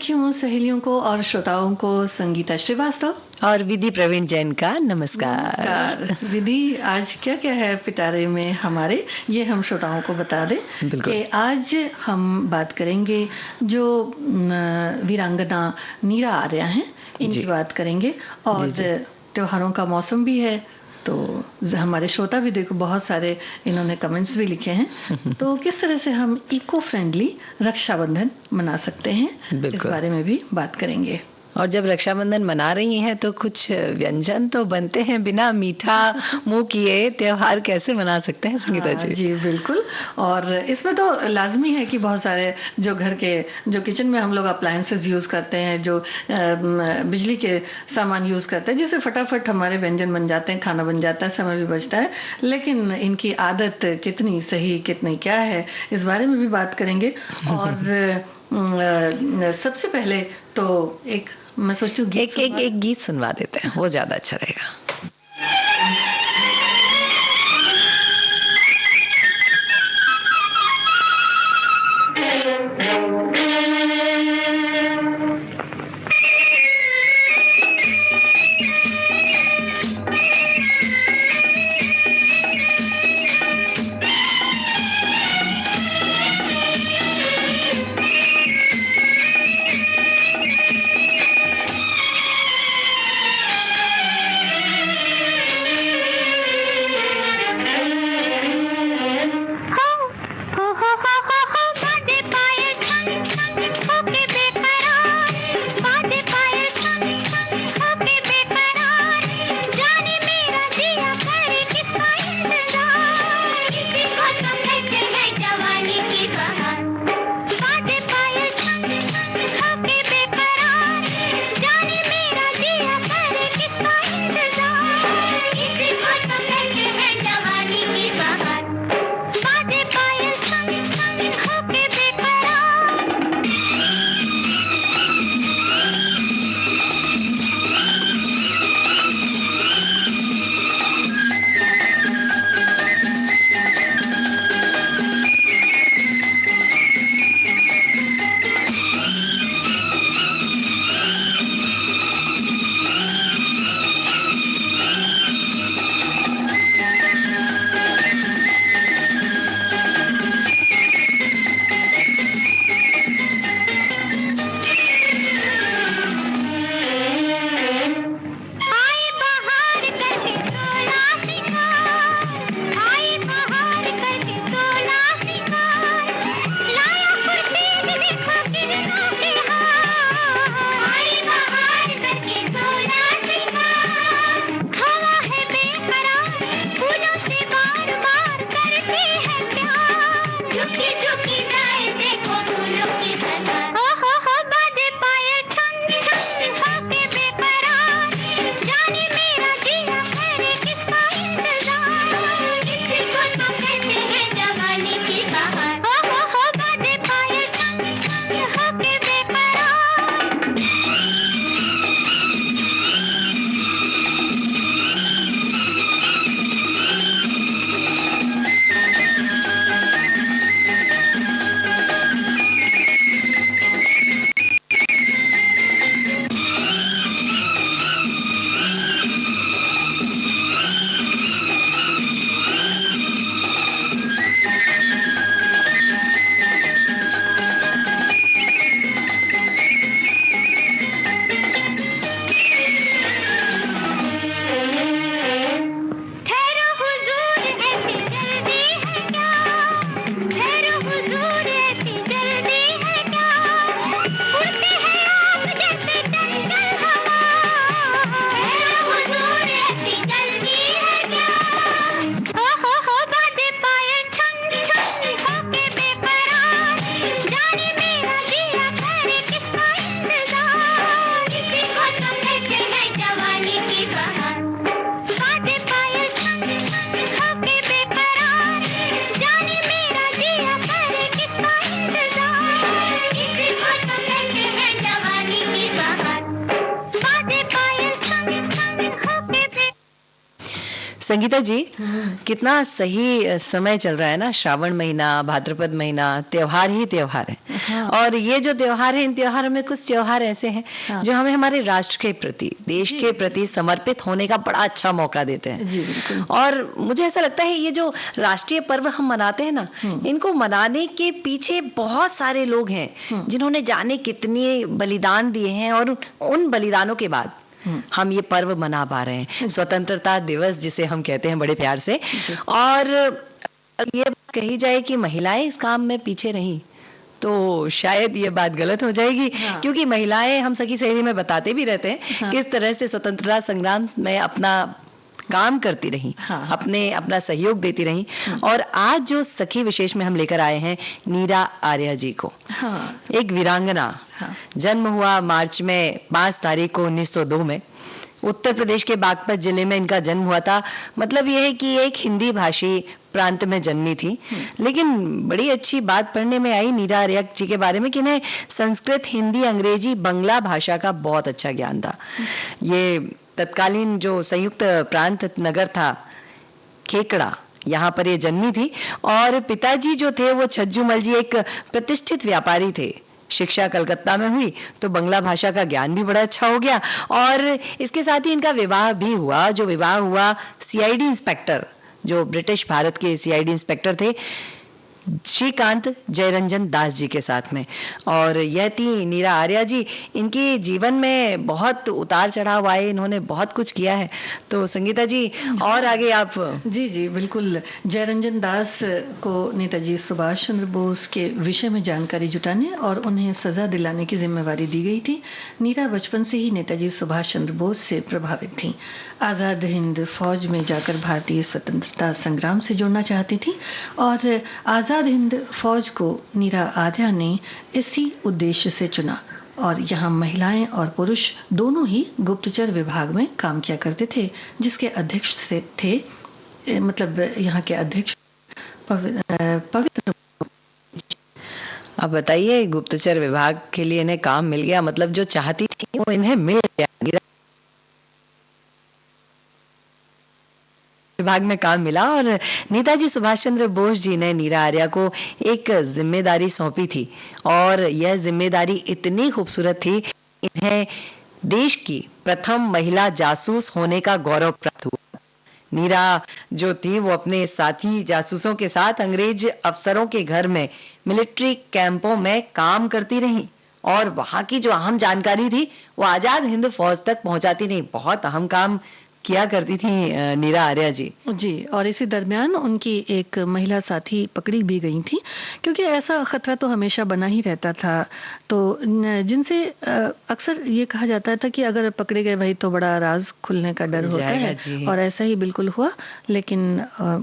सखियों, सहेलियों को और श्रोताओं को संगीता श्रीवास्तव और विधि प्रवीण जैन का नमस्कार। नमस्कार विधि। आज क्या क्या है पिटारे में हमारे, ये हम श्रोताओं को बता दें कि आज हम बात करेंगे जो वीरांगना नीरा आर्या हैं, इनकी बात करेंगे। और त्योहारों का मौसम भी है, तो हमारे श्रोता भी देखो बहुत सारे इन्होंने कमेंट्स भी लिखे हैं। तो किस तरह से हम इको फ्रेंडली रक्षाबंधन मना सकते हैं, इस बारे में भी बात करेंगे। और जब रक्षाबंधन मना रही हैं तो कुछ व्यंजन तो बनते हैं, बिना मीठा मुंह किए त्योहार कैसे मना सकते हैं संगीता जी? जी बिल्कुल। और इसमें तो लाजमी है कि बहुत सारे जो घर के जो किचन में हम लोग अप्लायंसेस यूज़ करते हैं, जो बिजली के सामान यूज़ करते हैं, जिससे फटाफट हमारे व्यंजन बन जाते हैं, खाना बन जाता है, समय भी बचता है। लेकिन इनकी आदत कितनी सही कितनी क्या है, इस बारे में भी बात करेंगे। और सबसे पहले तो मैं सोचती हूँ एक गीत सुनवा देते हैं, वो ज्यादा अच्छा रहेगा। संगीता जी, कितना सही समय चल रहा है ना, श्रावण महीना, भाद्रपद महीना, त्योहार ही त्योहार है। हाँ। और ये जो त्योहार है, इन त्योहारों में कुछ त्योहार ऐसे हैं हाँ। जो हमें हमारे राष्ट्र के प्रति, देश के प्रति समर्पित होने का बड़ा अच्छा मौका देते हैं। जी बिल्कुल। और मुझे ऐसा लगता है ये जो राष्ट्रीय पर्व हम मनाते हैं ना, इनको मनाने के पीछे बहुत सारे लोग हैं जिन्होंने जाने कितने बलिदान दिए हैं, और उन बलिदानों के बाद हम ये पर्व मना पा रहे हैं, स्वतंत्रता दिवस जिसे हम कहते हैं बड़े प्यार से। और ये बात कही जाए कि महिलाएं इस काम में पीछे रहीं तो शायद ये बात गलत हो जाएगी। हाँ। क्योंकि महिलाएं, हम सखी सहेली में बताते भी रहते हैं हाँ। किस तरह से स्वतंत्रता संग्राम में अपना काम करती रही, हाँ। अपना सहयोग देती रही। और आज जो सखी विशेष में हम लेकर आए हैं नीरा आर्या जी को, हाँ। एक वीरांगना, हाँ। जन्म हुआ मार्च में 5 तारीख को 1902 में। उत्तर प्रदेश के बागपत जिले में इनका जन्म हुआ था। मतलब यह है कि एक हिंदी भाषी प्रांत में जन्मी थी। लेकिन बड़ी अच्छी बात पढ़ने में आई नीरा आर्या जी के बारे में कि इन्हें संस्कृत, हिंदी, अंग्रेजी, बंगला भाषा का बहुत अच्छा ज्ञान था। ये तत्कालीन जो संयुक्त प्रांत नगर था खेकड़ा, यहाँ पर ये जन्मी थी। और पिताजी जो थे वो छज्जूमल जी एक प्रतिष्ठित व्यापारी थे। शिक्षा कलकत्ता में हुई तो बंगला भाषा का ज्ञान भी बड़ा अच्छा हो गया। और इसके साथ ही इनका विवाह भी हुआ। जो विवाह हुआ सीआईडी इंस्पेक्टर, जो ब्रिटिश भारत के सीआईडी इंस्पेक्टर थे, श्रीकांत जयरंजन दास जी के साथ में। और यह थी नीरा आर्या जी। इनके जीवन में बहुत उतार चढ़ाव आए, इन्होंने बहुत कुछ किया है। तो संगीता जी और आगे आप। जी जी बिल्कुल। जयरंजन दास को नेताजी सुभाष चंद्र बोस के विषय में जानकारी जुटाने और उन्हें सजा दिलाने की जिम्मेवारी दी गई थी। नीरा बचपन से ही नेताजी सुभाष चंद्र बोस से प्रभावित थी। आज़ाद हिंद फौज में जाकर भारतीय स्वतंत्रता संग्राम से जुड़ना चाहती थी और आज़ाद हिंद फौज को नीरा आर्या ने इसी उद्देश्य से चुना। और यहाँ महिलाएं और पुरुष दोनों ही गुप्तचर विभाग में काम किया करते थे, जिसके अध्यक्ष से थे, मतलब यहाँ के अध्यक्ष पवित्र। अब बताइए, गुप्तचर विभाग के लिए इन्हें काम मिल गया, मतलब जो चाहती थी वो इन्हें मिल गया। विभाग में काम मिला और नेताजी सुभाष चंद्र बोस जी ने नीरा आर्या को एक जिम्मेदारी सौंपी थी। और यह जिम्मेदारी इतनी खूबसूरत थी, इन्हें देश की प्रथम महिला जासूस होने का गौरव प्राप्त हुआ। नीरा जो थी वो अपने साथी जासूसों के साथ अंग्रेज अफसरों के घर में, मिलिट्री कैंपों में काम करती रही और वहां की जो अहम जानकारी थी वो आजाद हिंद फौज तक पहुंचाती रही। बहुत अहम काम किया करती थी नीरा आर्या जी। जी, और इसी दरमियान उनकी एक महिला साथी पकड़ी भी गई थी, क्योंकि ऐसा खतरा तो हमेशा बना ही रहता था। तो जिनसे अक्सर ये कहा जाता था कि अगर पकड़े गए भाई तो बड़ा राज खुलने का डर होता है, और ऐसा ही बिल्कुल हुआ। लेकिन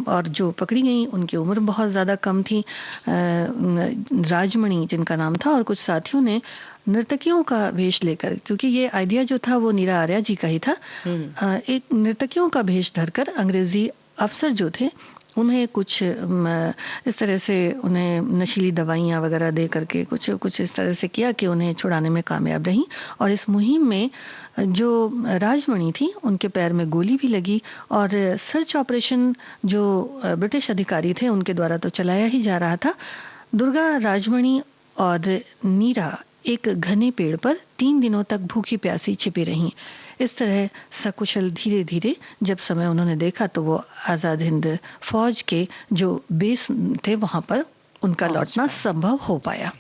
और जो पकड़ी गई उनकी उम्र बहुत ज़्यादा कम थी। राजमणि जिनका नाम था, और कुछ साथियों ने नर्तकियों का वेश लेकर, क्योंकि ये आइडिया जो था वो नीरा आर्या जी का ही था, एक नर्तकियों का वेश धरकर अंग्रेजी अफसर जो थे उन्हें कुछ इस तरह से उन्हें नशीली दवाइयाँ वगैरह दे करके कुछ इस तरह से किया कि उन्हें छुड़ाने में कामयाब रही। और इस मुहिम में जो राजमणि थी उनके पैर में गोली भी लगी, और सर्च ऑपरेशन जो ब्रिटिश अधिकारी थे उनके द्वारा तो चलाया ही जा रहा था। दुर्गा, राजमणि और नीरा एक घने पेड़ पर 3 दिनों तक भूखी प्यासी छिपी रहीं। इस तरह सकुशल धीरे धीरे जब समय उन्होंने देखा तो वो आज़ाद हिंद फौज के जो बेस थे वहां पर उनका लौटना संभव हो पाया।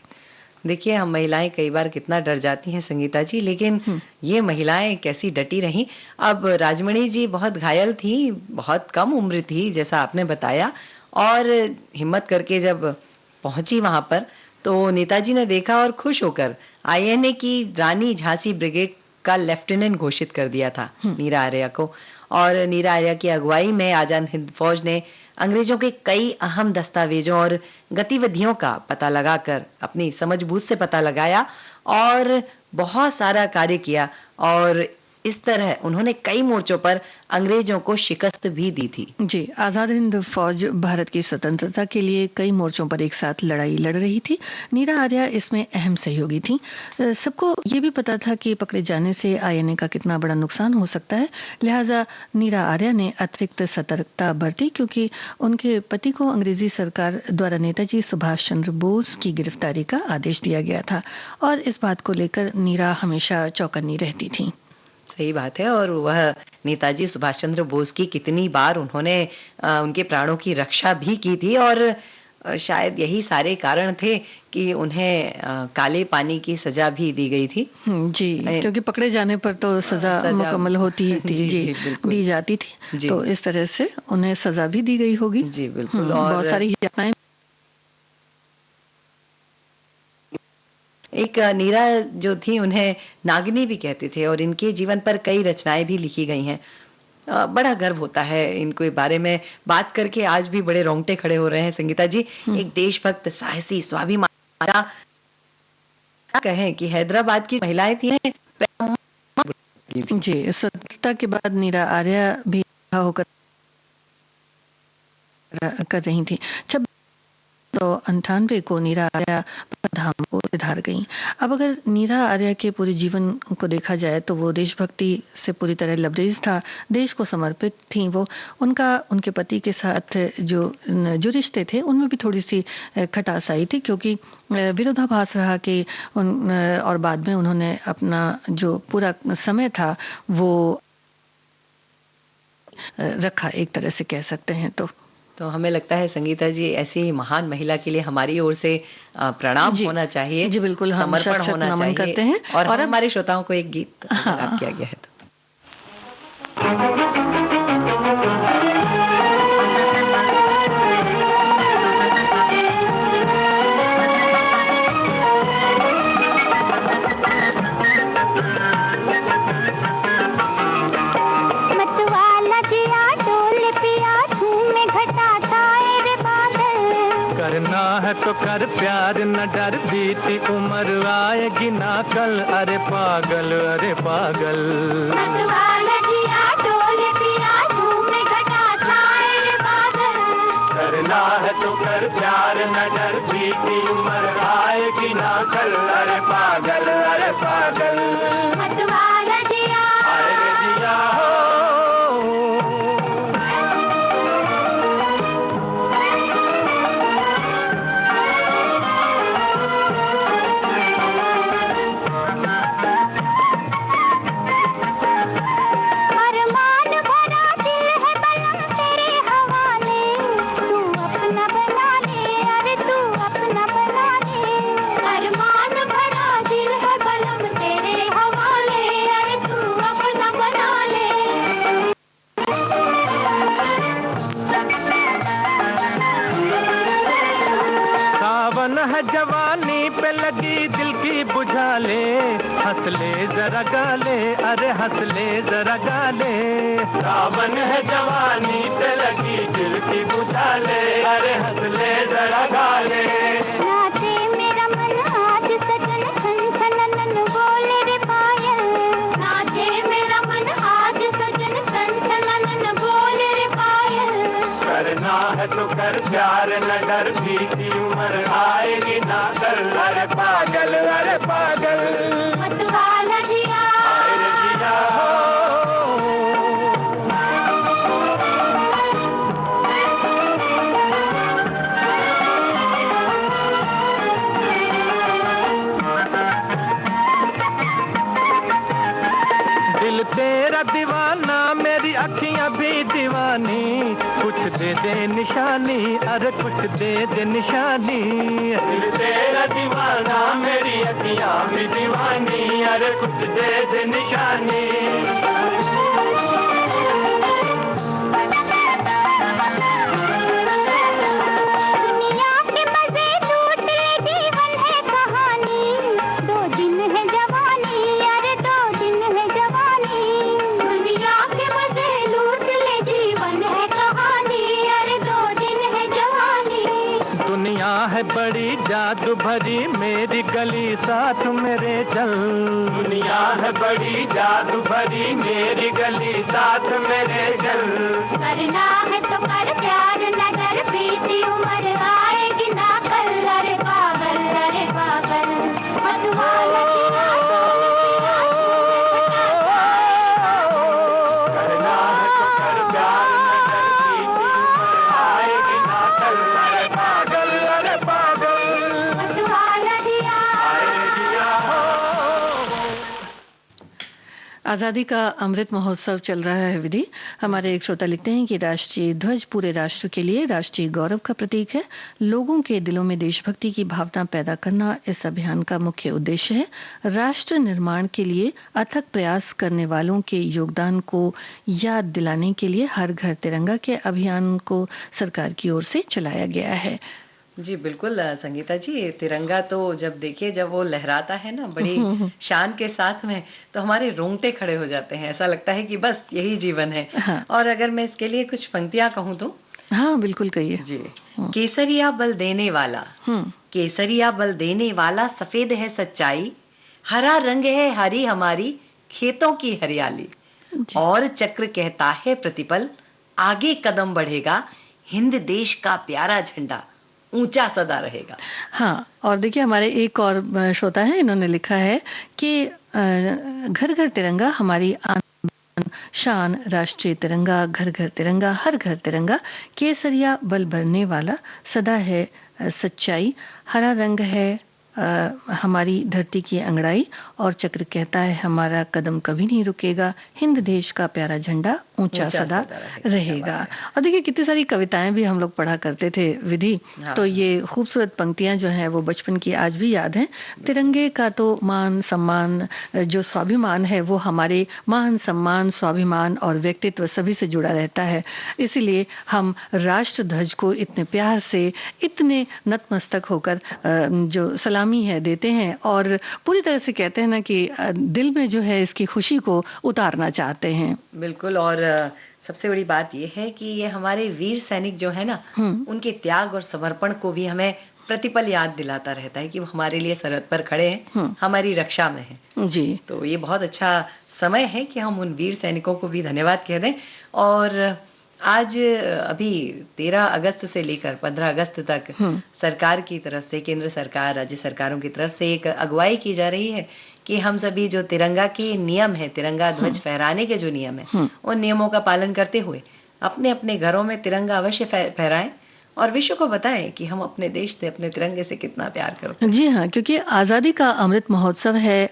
देखिए, हम महिलाएं कई बार कितना डर जाती हैं संगीता जी, लेकिन ये महिलाएं कैसी डटी रहीं। अब राजमणि जी बहुत घायल थी, बहुत कम उम्र थी जैसा आपने बताया, और हिम्मत करके जब पहुंची वहां पर तो नेताजी ने देखा और खुश होकर आईएनए की रानी झांसी ब्रिगेड का लेफ्टिनेंट घोषित कर दिया था नीरा आर्या को। और नीरा आर्या की अगुवाई में आजाद हिंद फौज ने अंग्रेजों के कई अहम दस्तावेजों और गतिविधियों का पता लगाकर अपनी समझबूझ से पता लगाया और बहुत सारा कार्य किया। और इस तरह उन्होंने कई मोर्चों पर अंग्रेजों को शिकस्त भी दी थी। जी, आज़ाद हिंद फौज भारत की स्वतंत्रता के लिए कई मोर्चों पर एक साथ लड़ाई लड़ रही थी। नीरा आर्या इसमें अहम सहयोगी थी। सबको ये भी पता था कि पकड़े जाने से आईएनए का कितना बड़ा नुकसान हो सकता है, लिहाजा नीरा आर्या ने अतिरिक्त सतर्कता बरती, क्योंकि उनके पति को अंग्रेजी सरकार द्वारा नेताजी सुभाष चंद्र बोस की गिरफ्तारी का आदेश दिया गया था और इस बात को लेकर नीरा हमेशा चौकन्नी रहती थी। सही बात है। और वह नेताजी सुभाष चंद्र बोस की कितनी बार उन्होंने उनके प्राणों की रक्षा भी की थी और शायद यही सारे कारण थे कि उन्हें काले पानी की सजा भी दी गई थी। जी, क्योंकि पकड़े जाने पर तो सजा मुकम्मल होती ही थी। जी, दी जाती थी, तो इस तरह से उन्हें सजा भी दी गई होगी। जी बिल्कुल। और बहुत सारी घटनाएं। एक नीरा जो थी उन्हें नागिनी भी कहते थे और इनके जीवन पर कई रचनाएं भी लिखी गई हैं। बड़ा गर्व होता है इनके बारे में बात करके, आज भी बड़े रोंगटे खड़े हो रहे हैं संगीता जी। एक देशभक्त, साहसी, स्वाभिमानी कहें कि हैदराबाद की महिलाएं थी। जी, स्वतंत्रता के बाद नीरा आर्या भी होकर कर रही थी। 1998 को नीरा आर्या धाम को सिधार गई। अब अगर नीरा आर्या के पूरे जीवन को देखा जाए तो वो देशभक्ति से पूरी तरह लबरेज था, देश को समर्पित थी वो। उनके पति के साथ जो रिश्ते थे उनमें भी थोड़ी सी खटास आई थी, क्योंकि विरोधाभास रहा कि और बाद में उन्होंने अपना जो पूरा समय था वो रखा, एक तरह से कह सकते हैं। तो हमें लगता है संगीता जी, ऐसी महान महिला के लिए हमारी ओर से प्रणाम होना चाहिए। जी बिल्कुल, हम समर्पण होना चाहिए करते हैं। और हमारे श्रोताओं को एक गीत किया गया है तो। तो कर प्यार न डर, बीती उम्र आएगी ना कल। अरे पागल, अरे पागल। करना है तो कर प्यार न डर, बीती उम्र आएगी ना कल। अरे पागल, अरे पागल। अरे जिया हो। जवानी पे लगी दिल की बुझा ले, हंस ले जरा गाले, अरे हंस ले जरा गाले। सावन है जवानी पे लगी दिल की बुझा ले, अरे हंस ले जरा गाले। नाचे मेरा मन आज सजन सन सनन बोले रे पायल। नाचे मेरा मन आज सजन सन सनन बोले रे पायल। करना है तो कर प्यार न डर, बीती उम्र आएगी ना कल। अरे पागल, अरे पागल। मतवाला जिया, अरे जिया हो। दिल तेरा दीवाना, मेरी अखियां भी दीवानी। कुछ दे दे निशानी, अरे कुछ दे दे निशानी। दिल तेरा दीवाना, मेरी अखियां भी दीवानी। अरे कुछ दे दे निशानी। दुनिया के मजे लूट ले, जीवन है कहानी। 2 दिन है जवानी, अरे 2 दिन है जवानी। दुनिया के मजे लूट ले, जीवन है कहानी। अरे 2 दिन है जवानी। दुनिया है है बड़ी जादू भरी मेरी गली साथ मेरे चल। दुनिया है बड़ी जादू भरी मेरी गली साथ मेरे चल। करना है तो कर प्यार नगर बीती उम्र आएगी ना कल। अरे पागल मतवाला आज़ादी का अमृत महोत्सव चल रहा है विधि। हमारे एक श्रोता लिखते हैं कि राष्ट्रीय ध्वज पूरे राष्ट्र के लिए राष्ट्रीय गौरव का प्रतीक है। लोगों के दिलों में देशभक्ति की भावना पैदा करना इस अभियान का मुख्य उद्देश्य है। राष्ट्र निर्माण के लिए अथक प्रयास करने वालों के योगदान को याद दिलाने के लिए हर घर तिरंगा के अभियान को सरकार की ओर से चलाया गया है। जी बिल्कुल संगीता जी, तिरंगा तो जब देखिए जब वो लहराता है ना बड़ी शान के साथ में, तो हमारे रोंगटे खड़े हो जाते हैं। ऐसा लगता है कि बस यही जीवन है। हाँ। और अगर मैं इसके लिए कुछ पंक्तियां कहूँ तो। हाँ बिल्कुल कहिए जी। केसरिया बल देने वाला, केसरिया बल देने वाला सफेद है सच्चाई, हरा रंग है हरी हमारी खेतों की हरियाली, और चक्र कहता है प्रतिपल आगे कदम बढ़ेगा, हिंद देश का प्यारा झंडा ऊंचा सदा रहेगा। हाँ, और देखिए हमारे एक और श्रोता है, इन्होंने लिखा है कि घर घर तिरंगा हमारी शान, राष्ट्रीय तिरंगा घर घर तिरंगा हर घर तिरंगा, केसरिया बल भरने वाला सदा है सच्चाई, हरा रंग है हमारी धरती की अंगड़ाई, और चक्र कहता है हमारा कदम कभी नहीं रुकेगा, हिंद देश का प्यारा झंडा ऊंचा सदा रहेगा। और देखिए कितनी सारी कविताएं भी हम लोग पढ़ा करते थे विधि। हाँ। तो ये खूबसूरत पंक्तियां जो हैं वो बचपन की आज भी याद हैं। तिरंगे का तो मान सम्मान, जो स्वाभिमान है वो हमारे मान सम्मान स्वाभिमान और व्यक्तित्व सभी से जुड़ा रहता है। इसीलिए हम राष्ट्र ध्वज को इतने प्यार से, इतने नतमस्तक होकर जो सलामी है देते हैं, और पूरी तरह से कहते हैं ना कि दिल में जो है इसकी खुशी को उतारना चाहते हैं। बिल्कुल। और सबसे बड़ी बात यह है कि ये हमारे वीर सैनिक जो है ना, उनके त्याग और समर्पण को भी हमें प्रतिपल याद दिलाता रहता है कि वो हमारे लिए सरहद पर खड़े हैं, हमारी रक्षा में हैं। जी। तो ये बहुत अच्छा समय है कि हम उन वीर सैनिकों को भी धन्यवाद कह दें। और आज अभी 13 अगस्त से लेकर 15 अगस्त तक सरकार की तरफ से, केंद्र सरकार, राज्य सरकारों की तरफ से एक अगुवाई की जा रही है कि हम सभी जो तिरंगा के नियम है, तिरंगा ध्वज फहराने के जो नियम है, उन नियमों का पालन करते हुए अपने अपने घरों में तिरंगा अवश्य फहराएं और विश्व को बताएं कि हम अपने देश से, अपने तिरंगे से कितना प्यार करते हैं। जी हाँ, क्योंकि आज़ादी का अमृत महोत्सव है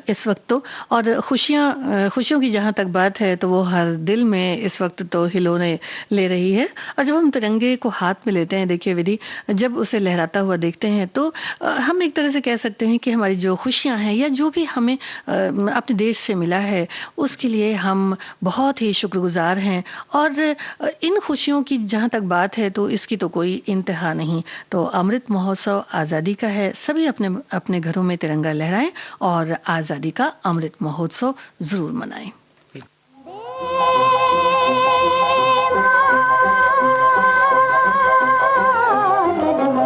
इस वक्त तो, और खुशियों की जहाँ तक बात है तो वो हर दिल में इस वक्त तो हिलोने ले रही है। और जब हम तिरंगे को हाथ में लेते हैं, देखिए विधि, जब उसे लहराता हुआ देखते हैं तो हम एक तरह से कह सकते हैं कि हमारी जो खुशियाँ हैं या जो भी हमें अपने देश से मिला है उसके लिए हम बहुत ही शुक्रगुजार हैं। और इन खुशियों की जहाँ तक बात है तो इसकी तो कोई इंतहा नहीं। तो अमृत महोत्सव आज़ादी का है, सभी अपने अपने घरों में तिरंगा लहराएं और आज़ादी का अमृत महोत्सव जरूर मनाएं।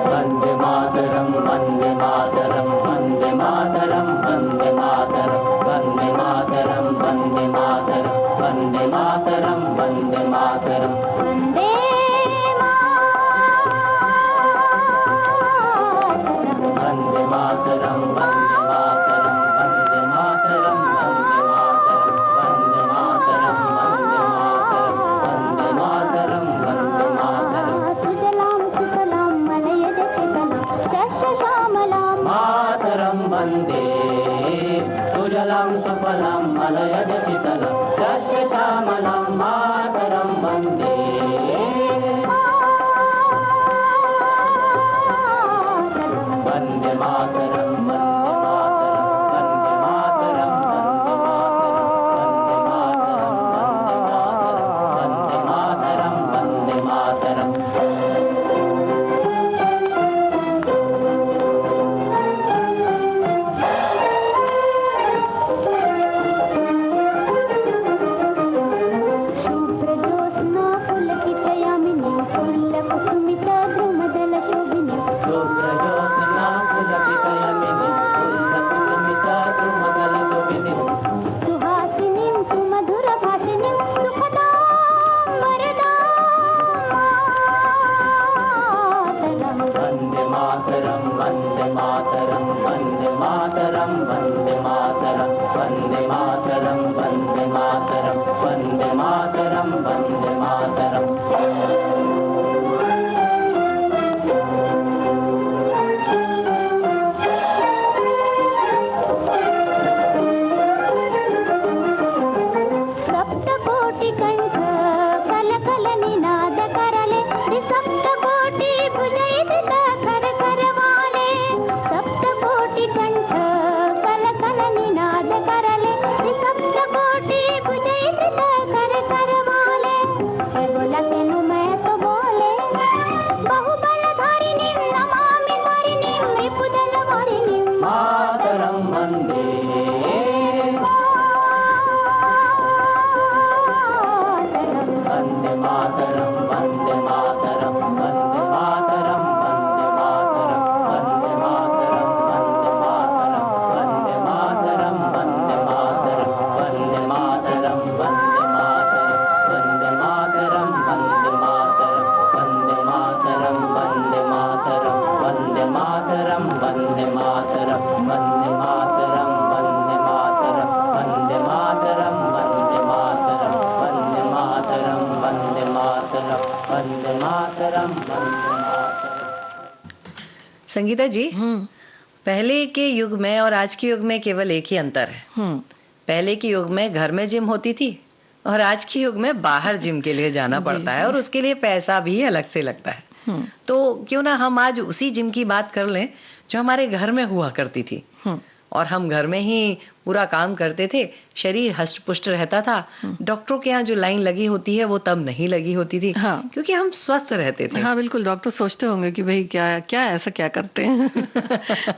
वंदे मातरम, वंदे मातरम, वंदे मातरम, वंदे मातरम, वंदे मातरम, वंदे मातरम, वंदे मातरम, वंदे मातरम, वंदे सुजलां सुफलां मलयज शीतलं शस्य श्यामलां मातरं वन्दे। वंदे मातरम। सप्तकोटि कंठ कल कल निनाद करले, सप्तकोटि भुजैत कर करवाले। सप्तकोटि कंठ कल कल निनाद करले, सप्तकोटि भुजैत कर करवाले। बोला केनु मैं तो बोले, बहुबलधारिणी नमामि धरिणी रिपुदलवारिणी मातरम वंदे वंदे मातरम, वंदे मातरम, वंदे मातरम, वंदे मातरम, वंदे मातरम, वंदे मातरम, वंदे मातरम, वंदे मातरम, वंदे मातरम, वंदे मातरम, वंदे मातरम, वंदे मातरम, वंदे मातरम, वंदे मातरम, वंदे मातरम, वंदे मातरम, वंदे मातरम, वंदे मातरम, वंदे मातरम, वंदे मातरम। संगीता जी, पहले के युग में और आज के युग में केवल एक ही अंतर है। पहले के युग में घर में जिम होती थी और आज के युग में बाहर जिम के लिए जाना पड़ता है और उसके लिए पैसा भी अलग से लगता है। तो क्यों ना हम आज उसी जिम की बात कर लें जो हमारे घर में हुआ करती थी, और हम घर में ही पूरा काम करते थे, शरीर हष्ट पुष्ट रहता था। डॉक्टरों के यहाँ जो लाइन लगी होती है वो तब नहीं लगी होती थी, क्योंकि हम स्वस्थ रहते थे। हाँ बिल्कुल, डॉक्टर सोचते होंगे कि भाई क्या क्या ऐसा क्या करते हैं।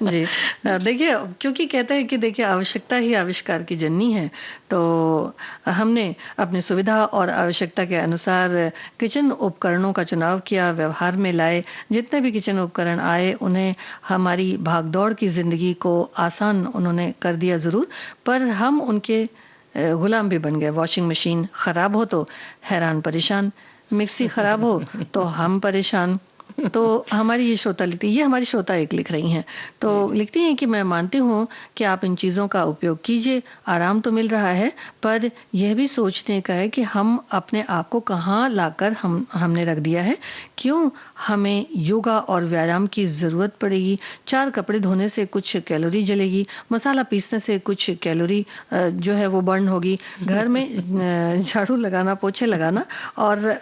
जी देखिए, क्योंकि कहते हैं कि देखिए आवश्यकता ही आविष्कार की जननी है। तो हमने अपनी सुविधा और आवश्यकता के अनुसार किचन उपकरणों का चुनाव किया, व्यवहार में लाए। जितने भी किचन उपकरण आए उन्हें हमारी भागदौड़ की जिंदगी को आसान उन्होंने कर दिया जरूर, पर हम उनके गुलाम भी बन गए। वॉशिंग मशीन खराब हो तो हैरान परेशान, मिक्सी खराब हो तो हम परेशान। तो हमारी ये श्रोता लिखती, ये हमारी श्रोता एक लिख रही हैं, तो लिखती हैं कि मैं मानती हूँ कि आप इन चीज़ों का उपयोग कीजिए, आराम तो मिल रहा है, पर यह भी सोचने का है कि हम अपने आप को कहाँ लाकर हमने रख दिया है। क्यों हमें योगा और व्यायाम की ज़रूरत पड़ेगी? 4 कपड़े धोने से कुछ कैलोरी जलेगी, मसाला पीसने से कुछ कैलोरी जो है वो बर्न होगी, घर में झाड़ू लगाना, पोछे लगाना, और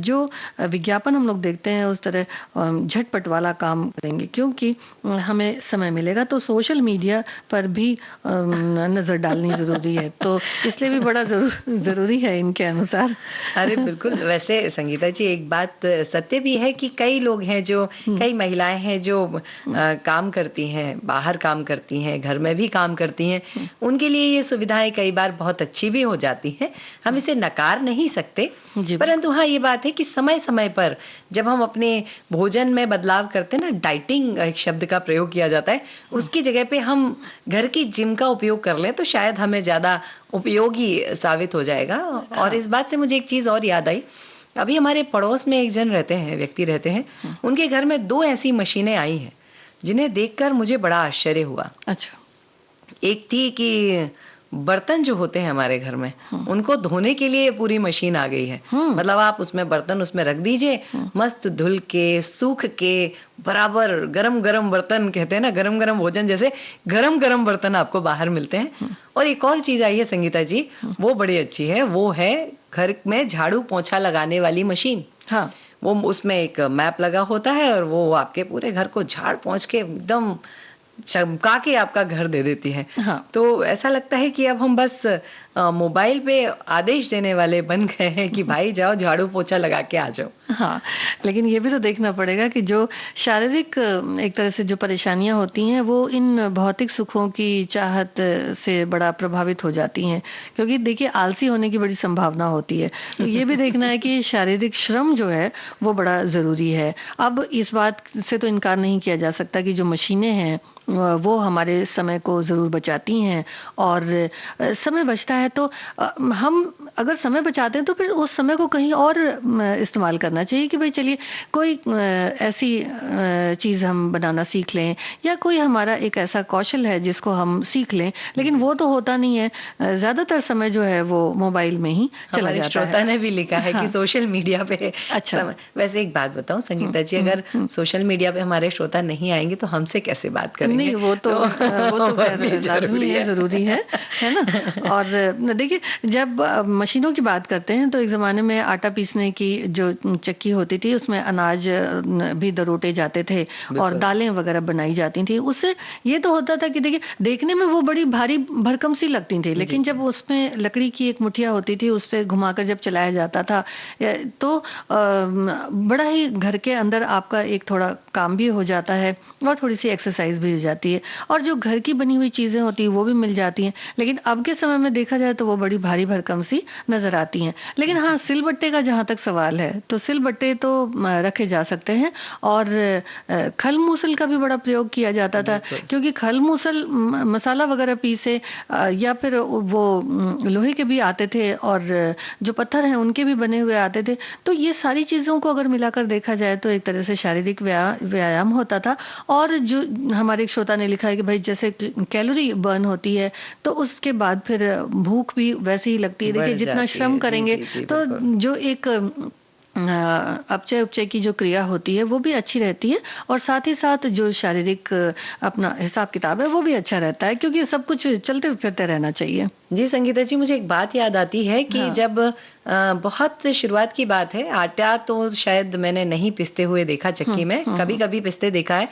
जो विज्ञापन हम लोग देखते हैं उस तरह झटपट वाला काम करेंगे क्योंकि हमें समय मिलेगा। तो सोशल मीडिया पर भी नजर डालनी जरूरी है, तो इसलिए भी बड़ा जरूरी है इनके अनुसार। अरे बिल्कुल। वैसे संगीता जी, एक बात सत्य भी है कि कई लोग हैं जो, कई महिलाएं हैं जो काम करती हैं, बाहर काम करती हैं, घर में भी काम करती हैं, उनके लिए ये सुविधाएं कई बार बहुत अच्छी भी हो जाती हैं, हम इसे नकार नहीं सकते। परंतु हाँ, ये बात है कि समय समय पर जब हम अपने भोजन में बदलाव करते हैं ना, डाइटिंग एक शब्द का प्रयोग किया जाता है, उसकी जगह पे हम घर की जिम का उपयोग कर लें तो शायद हमें ज्यादा उपयोगी साबित हो जाएगा। और इस बात से मुझे एक चीज और याद आई, अभी हमारे पड़ोस में एक जन रहते हैं, व्यक्ति रहते हैं, उनके घर में 2 ऐसी मशीनें आई हैं जिन्हें देखकर मुझे बड़ा आश्चर्य हुआ। अच्छा। एक थी कि बर्तन जो होते हैं हमारे घर में, उनको धोने के लिए पूरी मशीन आ गई है। मतलब आप उसमें बर्तन उसमें रख दीजिए, मस्त धुल के सूख के बराबर गरम गरम बर्तन, कहते हैं ना गरम गरम भोजन, जैसे गरम गरम बर्तन आपको बाहर मिलते हैं। और एक और चीज आई है संगीता जी, वो बड़ी अच्छी है, वो है घर में झाड़ू पोंछा लगाने वाली मशीन। हाँ, वो उसमें एक मैप लगा होता है और वो आपके पूरे घर को झाड़ पोंछ के एकदम चमका के आपका घर दे देती है। हाँ। तो ऐसा लगता है कि अब हम बस मोबाइल पे आदेश देने वाले बन गए हैं कि भाई जाओ झाड़ू पोछा लगा के आ जाओ। हाँ, लेकिन ये भी तो देखना पड़ेगा कि जो शारीरिक एक तरह से जो परेशानियां होती हैं वो इन भौतिक सुखों की चाहत से बड़ा प्रभावित हो जाती हैं, क्योंकि देखिए आलसी होने की बड़ी संभावना होती है। तो ये भी देखना है कि शारीरिक श्रम जो है वो बड़ा ज़रूरी है। अब इस बात से तो इनकार नहीं किया जा सकता कि जो मशीनें हैं वो हमारे समय को ज़रूर बचाती हैं, और समय बचता है तो हम अगर समय बचाते हैं तो फिर उस समय को कहीं और इस्तेमाल करना चाहिए कि भाई चलिए कोई ऐसी चीज़ हम बनाना सीख लें, या कोई हमारा एक ऐसा कौशल है जिसको हम सीख लें, लेकिन वो तो होता नहीं है। ज़्यादातर समय जो है वो मोबाइल में ही चला जाता है। श्रोता ने भी लिखा है कि सोशल मीडिया पे। अच्छा, वैसे एक बात बताऊं संगीता जी, अगर सोशल मीडिया पे हमारे श्रोता नहीं आएंगे तो हमसे कैसे बात करेंगे? नहीं, वो तो लाजमी है, जरूरी है ना। और देखिए, जब मशीनों की बात करते हैं तो एक ज़माने में आटा पीसने की जो चक्की होती थी उसमें अनाज भी दरोटे जाते थे और दालें वगैरह बनाई जाती थी। उससे ये तो होता था कि देखिए, देखने में वो बड़ी भारी भरकम सी लगती थी, लेकिन जब उसमें लकड़ी की एक मुठिया होती थी उससे घुमाकर जब चलाया जाता था तो बड़ा ही घर के अंदर आपका एक थोड़ा काम भी हो जाता है और थोड़ी सी एक्सरसाइज भी हो जाती है, और जो घर की बनी हुई चीज़ें होती हैं वो भी मिल जाती हैं। लेकिन अब के समय में देखा जाए तो वो बड़ी भारी भरकम सी नजर आती हैं। लेकिन हाँ, सिलबट्टे का जहाँ तक सवाल है तो सिलबट्टे तो रखे जा सकते हैं, और खल मूसल का भी बड़ा प्रयोग किया जाता था, क्योंकि खल मूसल मसाला वगैरह पीसे या फिर वो लोहे के भी आते थे और जो पत्थर हैं उनके भी बने हुए आते थे। तो ये सारी चीज़ों को अगर मिलाकर देखा जाए तो एक तरह से शारीरिक व्यायाम होता था। और जो हमारे एक श्रोता ने लिखा है कि भाई जैसे कैलोरी बर्न होती है तो उसके बाद फिर भूख भी वैसे ही लगती है। देखिए, जितना श्रम करेंगे तो जो एक अपचय उपचय की जो क्रिया होती है वो भी अच्छी रहती है, और साथ ही साथ जो शारीरिक अपना हिसाब किताब है वो भी अच्छा रहता है, क्योंकि सब कुछ चलते फिरते रहना चाहिए। जी संगीता जी, मुझे एक बात याद आती है कि जब बहुत शुरुआत की बात है, आटा तो शायद मैंने नहीं पिसते हुए देखा चक्की में, कभी कभी पिसते देखा है,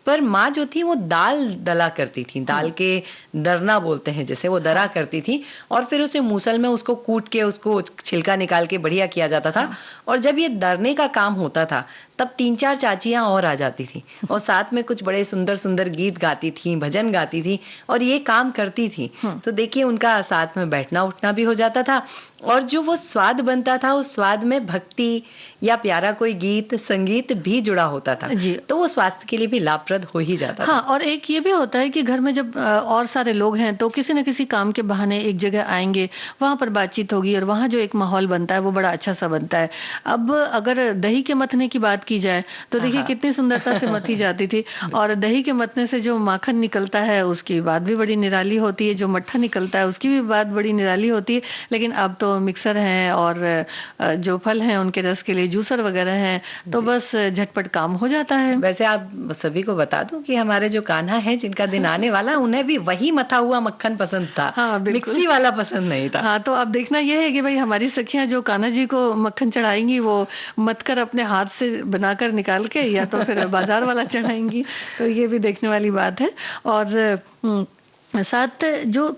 पर माँ जो थी वो दाल दला करती थी, दाल के दरना बोलते हैं जैसे, वो दरा करती थी और फिर उसे मूसल में उसको कूट के उसको छिलका निकाल के बढ़िया किया जाता था। और जब ये दरने का काम होता था तब 3-4 चाचियां और आ जाती थी और साथ में कुछ बड़े सुंदर सुंदर गीत गाती थी, भजन गाती थी और ये काम करती थी। तो देखिए, उनका साथ में बैठना उठना भी हो जाता था, और जो वो स्वाद बनता था उस स्वाद में भक्ति या प्यारा कोई गीत संगीत भी जुड़ा होता था जी। तो वो स्वास्थ्य के लिए भी लाभप्रद हो ही जाता था। हाँ, और एक ये भी होता है कि घर में जब और सारे लोग हैं तो किसी न किसी काम के बहाने एक जगह आएंगे, वहां पर बातचीत होगी और वहां जो एक माहौल बनता है वो बड़ा अच्छा सा बनता है। अब अगर दही के मथने की बात की जाए तो देखिए कितनी सुंदरता से मथी जाती थी, और दही के मथने से जो माखन निकलता है उसकी बात भी बड़ी निराली होती है, जो मट्ठा निकलता है उसकी भी बात बड़ी निराली होती है। लेकिन अब तो मिक्सर हैं और जो फल हैं उनके रस के लिए जूसर वगैरह हैं, तो बस झटपट काम हो जाता है। वैसे आप सभी को बता दूं कि हमारे जो कान्हा है जिनका दिन आने वाला, उन्हें भी वही मथा हुआ मक्खन पसंद था। हाँ, मिक्सी वाला पसंद नहीं था। हाँ, तो अब देखना यह है कि भाई हमारी सखियां जो कान्हा जी को मक्खन चढ़ाएंगी वो मत कर अपने हाथ से बनाकर निकाल के, या तो फिर बाजार वाला चढ़ाएंगी, तो ये भी देखने वाली बात है। और साथ जो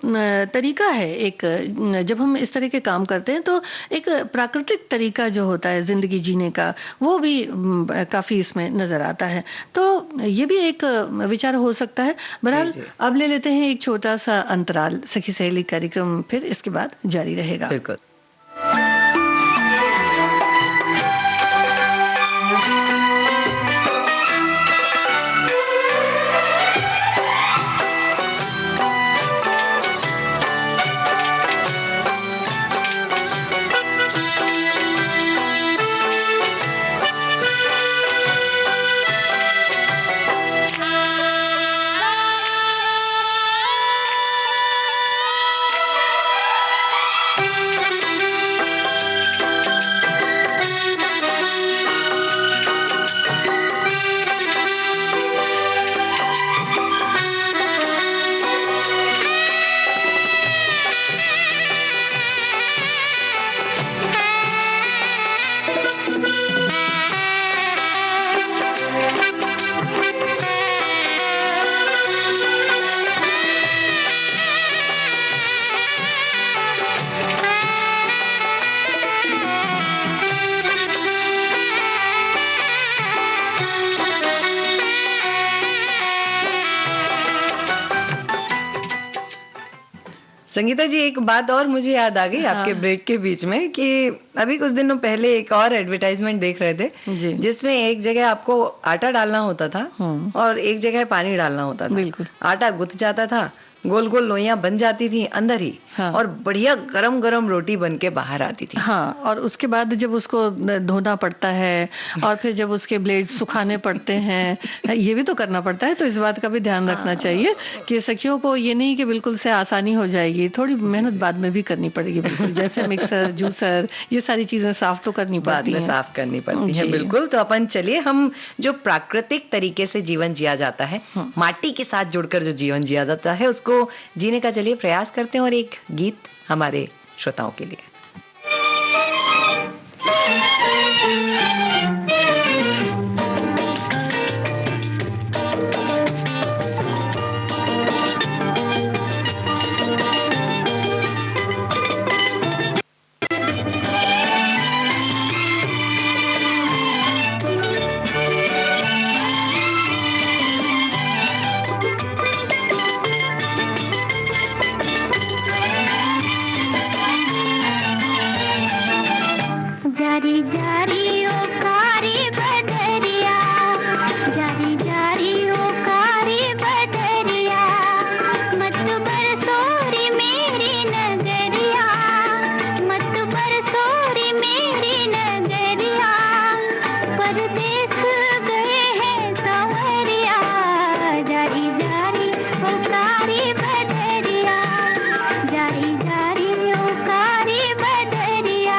तरीका है एक, जब हम इस तरह के काम करते हैं तो एक प्राकृतिक तरीका जो होता है जिंदगी जीने का वो भी काफी इसमें नजर आता है। तो ये भी एक विचार हो सकता है। बहरहाल अब ले लेते हैं एक छोटा सा अंतराल, सखी सहेली कार्यक्रम फिर इसके बाद जारी रहेगा। बिल्कुल। संगीता जी, एक बात और मुझे याद आ गई आपके ब्रेक के बीच में कि अभी कुछ दिनों पहले एक और एडवर्टाइजमेंट देख रहे थे जिसमें एक जगह आपको आटा डालना होता था और एक जगह पानी डालना होता था। बिल्कुल। आटा गुथ जाता था, गोल गोल लोइयां बन जाती थी अंदर ही। हाँ। और बढ़िया गरम गरम रोटी बन के बाहर आती थी। हाँ, और उसके बाद जब उसको धोना पड़ता है और फिर जब उसके ब्लेड सुखाने पड़ते हैं, ये भी तो करना पड़ता है। तो इस बात का भी ध्यान रखना चाहिए कि सखियों को ये नहीं कि बिल्कुल से आसानी हो जाएगी, थोड़ी मेहनत बाद में भी करनी पड़ेगी। बिल्कुल जैसे मिक्सर, जूसर, ये सारी चीजें साफ तो करनी पड़ती हैं, साफ करनी पड़ती है। बिल्कुल। तो अपन चलिए, हम जो प्राकृतिक तरीके से जीवन जिया जाता है, माटी के साथ जुड़कर जो जीवन जिया जाता है, उसको जीने का चलिए प्रयास करते हैं। और एक गीत हमारे श्रोताओं के लिए। जारी जारी ओ कारी बदरिया, जारी जारी ओ कारी बदरिया, मत बरसोरी मेरी नगरिया, मत बरसोरी मेरी नगरिया, परदेस गए हैं संवरिया, जारी जारी ओ कारी बदरिया, जारी जारी ओ कारी बदरिया।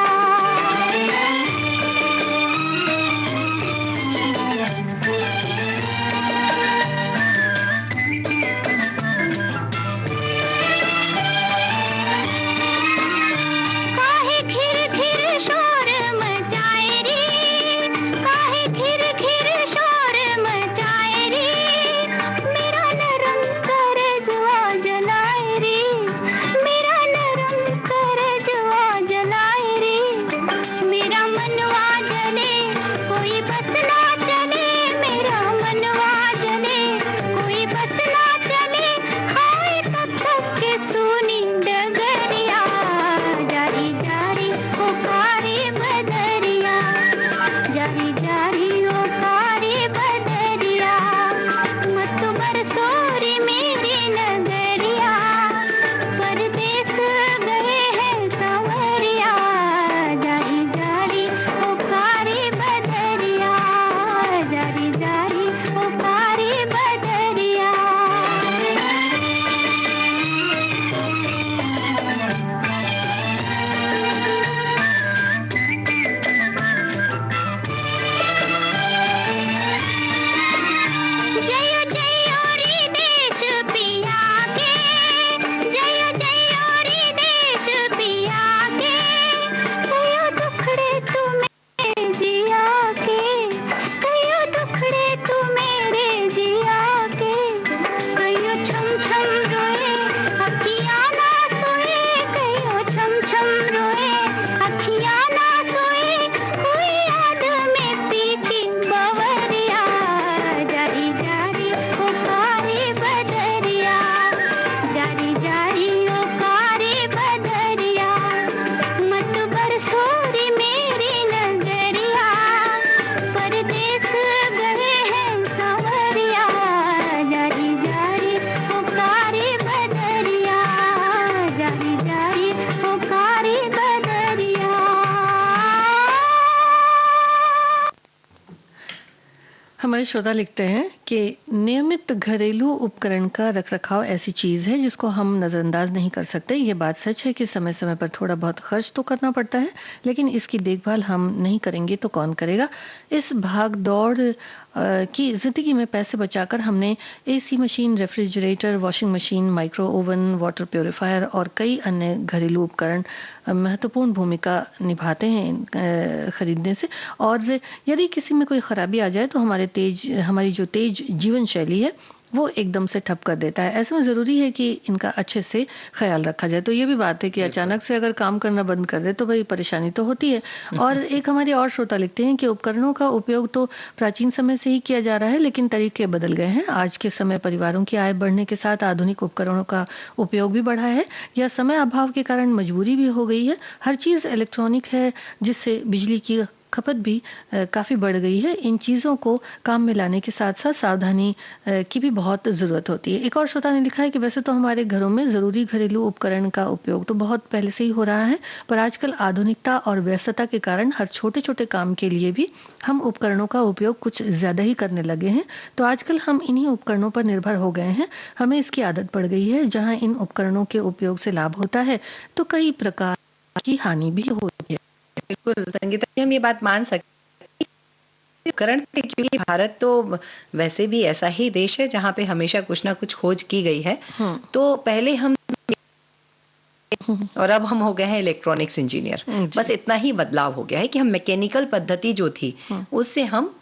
हमारे श्रोता लिखते हैं कि नियमित घरेलू उपकरण का रखरखाव ऐसी चीज है जिसको हम नजरअंदाज नहीं कर सकते। ये बात सच है कि समय समय पर थोड़ा बहुत खर्च तो करना पड़ता है, लेकिन इसकी देखभाल हम नहीं करेंगे तो कौन करेगा। इस भाग दौड़ की जिंदगी में पैसे बचाकर हमने AC machine, refrigerator, washing machine, micro oven, water purifier और कई अन्य घरेलू उपकरण महत्वपूर्ण भूमिका निभाते हैं खरीदने से। और यदि किसी में कोई खराबी आ जाए तो हमारी जो तेज जीवन शैली है वो एकदम से ठप कर देता है। ऐसे में ज़रूरी है कि इनका अच्छे से ख्याल रखा जाए। तो ये भी बात है कि अचानक से अगर काम करना बंद कर दे तो भाई परेशानी तो होती है। और एक हमारे और श्रोता लिखते हैं कि उपकरणों का उपयोग तो प्राचीन समय से ही किया जा रहा है, लेकिन तरीके बदल गए हैं। आज के समय परिवारों की आय बढ़ने के साथ आधुनिक उपकरणों का उपयोग भी बढ़ा है, या समय अभाव के कारण मजबूरी भी हो गई है। हर चीज़ इलेक्ट्रॉनिक है जिससे बिजली की खपत भी काफ़ी बढ़ गई है। इन चीज़ों को काम में लाने के साथ साथ सावधानी की भी बहुत ज़रूरत होती है। एक और श्रोता ने लिखा है कि वैसे तो हमारे घरों में ज़रूरी घरेलू उपकरण का उपयोग तो बहुत पहले से ही हो रहा है, पर आजकल आधुनिकता और व्यस्तता के कारण हर छोटे छोटे काम के लिए भी हम उपकरणों का उपयोग कुछ ज़्यादा ही करने लगे हैं। तो आजकल हम इन्हीं उपकरणों पर निर्भर हो गए हैं, हमें इसकी आदत पड़ गई है। जहाँ इन उपकरणों के उपयोग से लाभ होता है तो कई प्रकार की हानि भी होती है। बिल्कुल संगीता जी, हम ये बात मान सकते हैं उपकरण के, क्योंकि भारत तो वैसे भी ऐसा ही देश है जहाँ पे हमेशा कुछ ना कुछ खोज की गई है। तो पहले हम और अब हम हो गए हैं इलेक्ट्रॉनिक्स इंजीनियर। बस इतना ही बदलाव हो गया है कि हम मैकेनिकल पद्धति जो थी उससे हम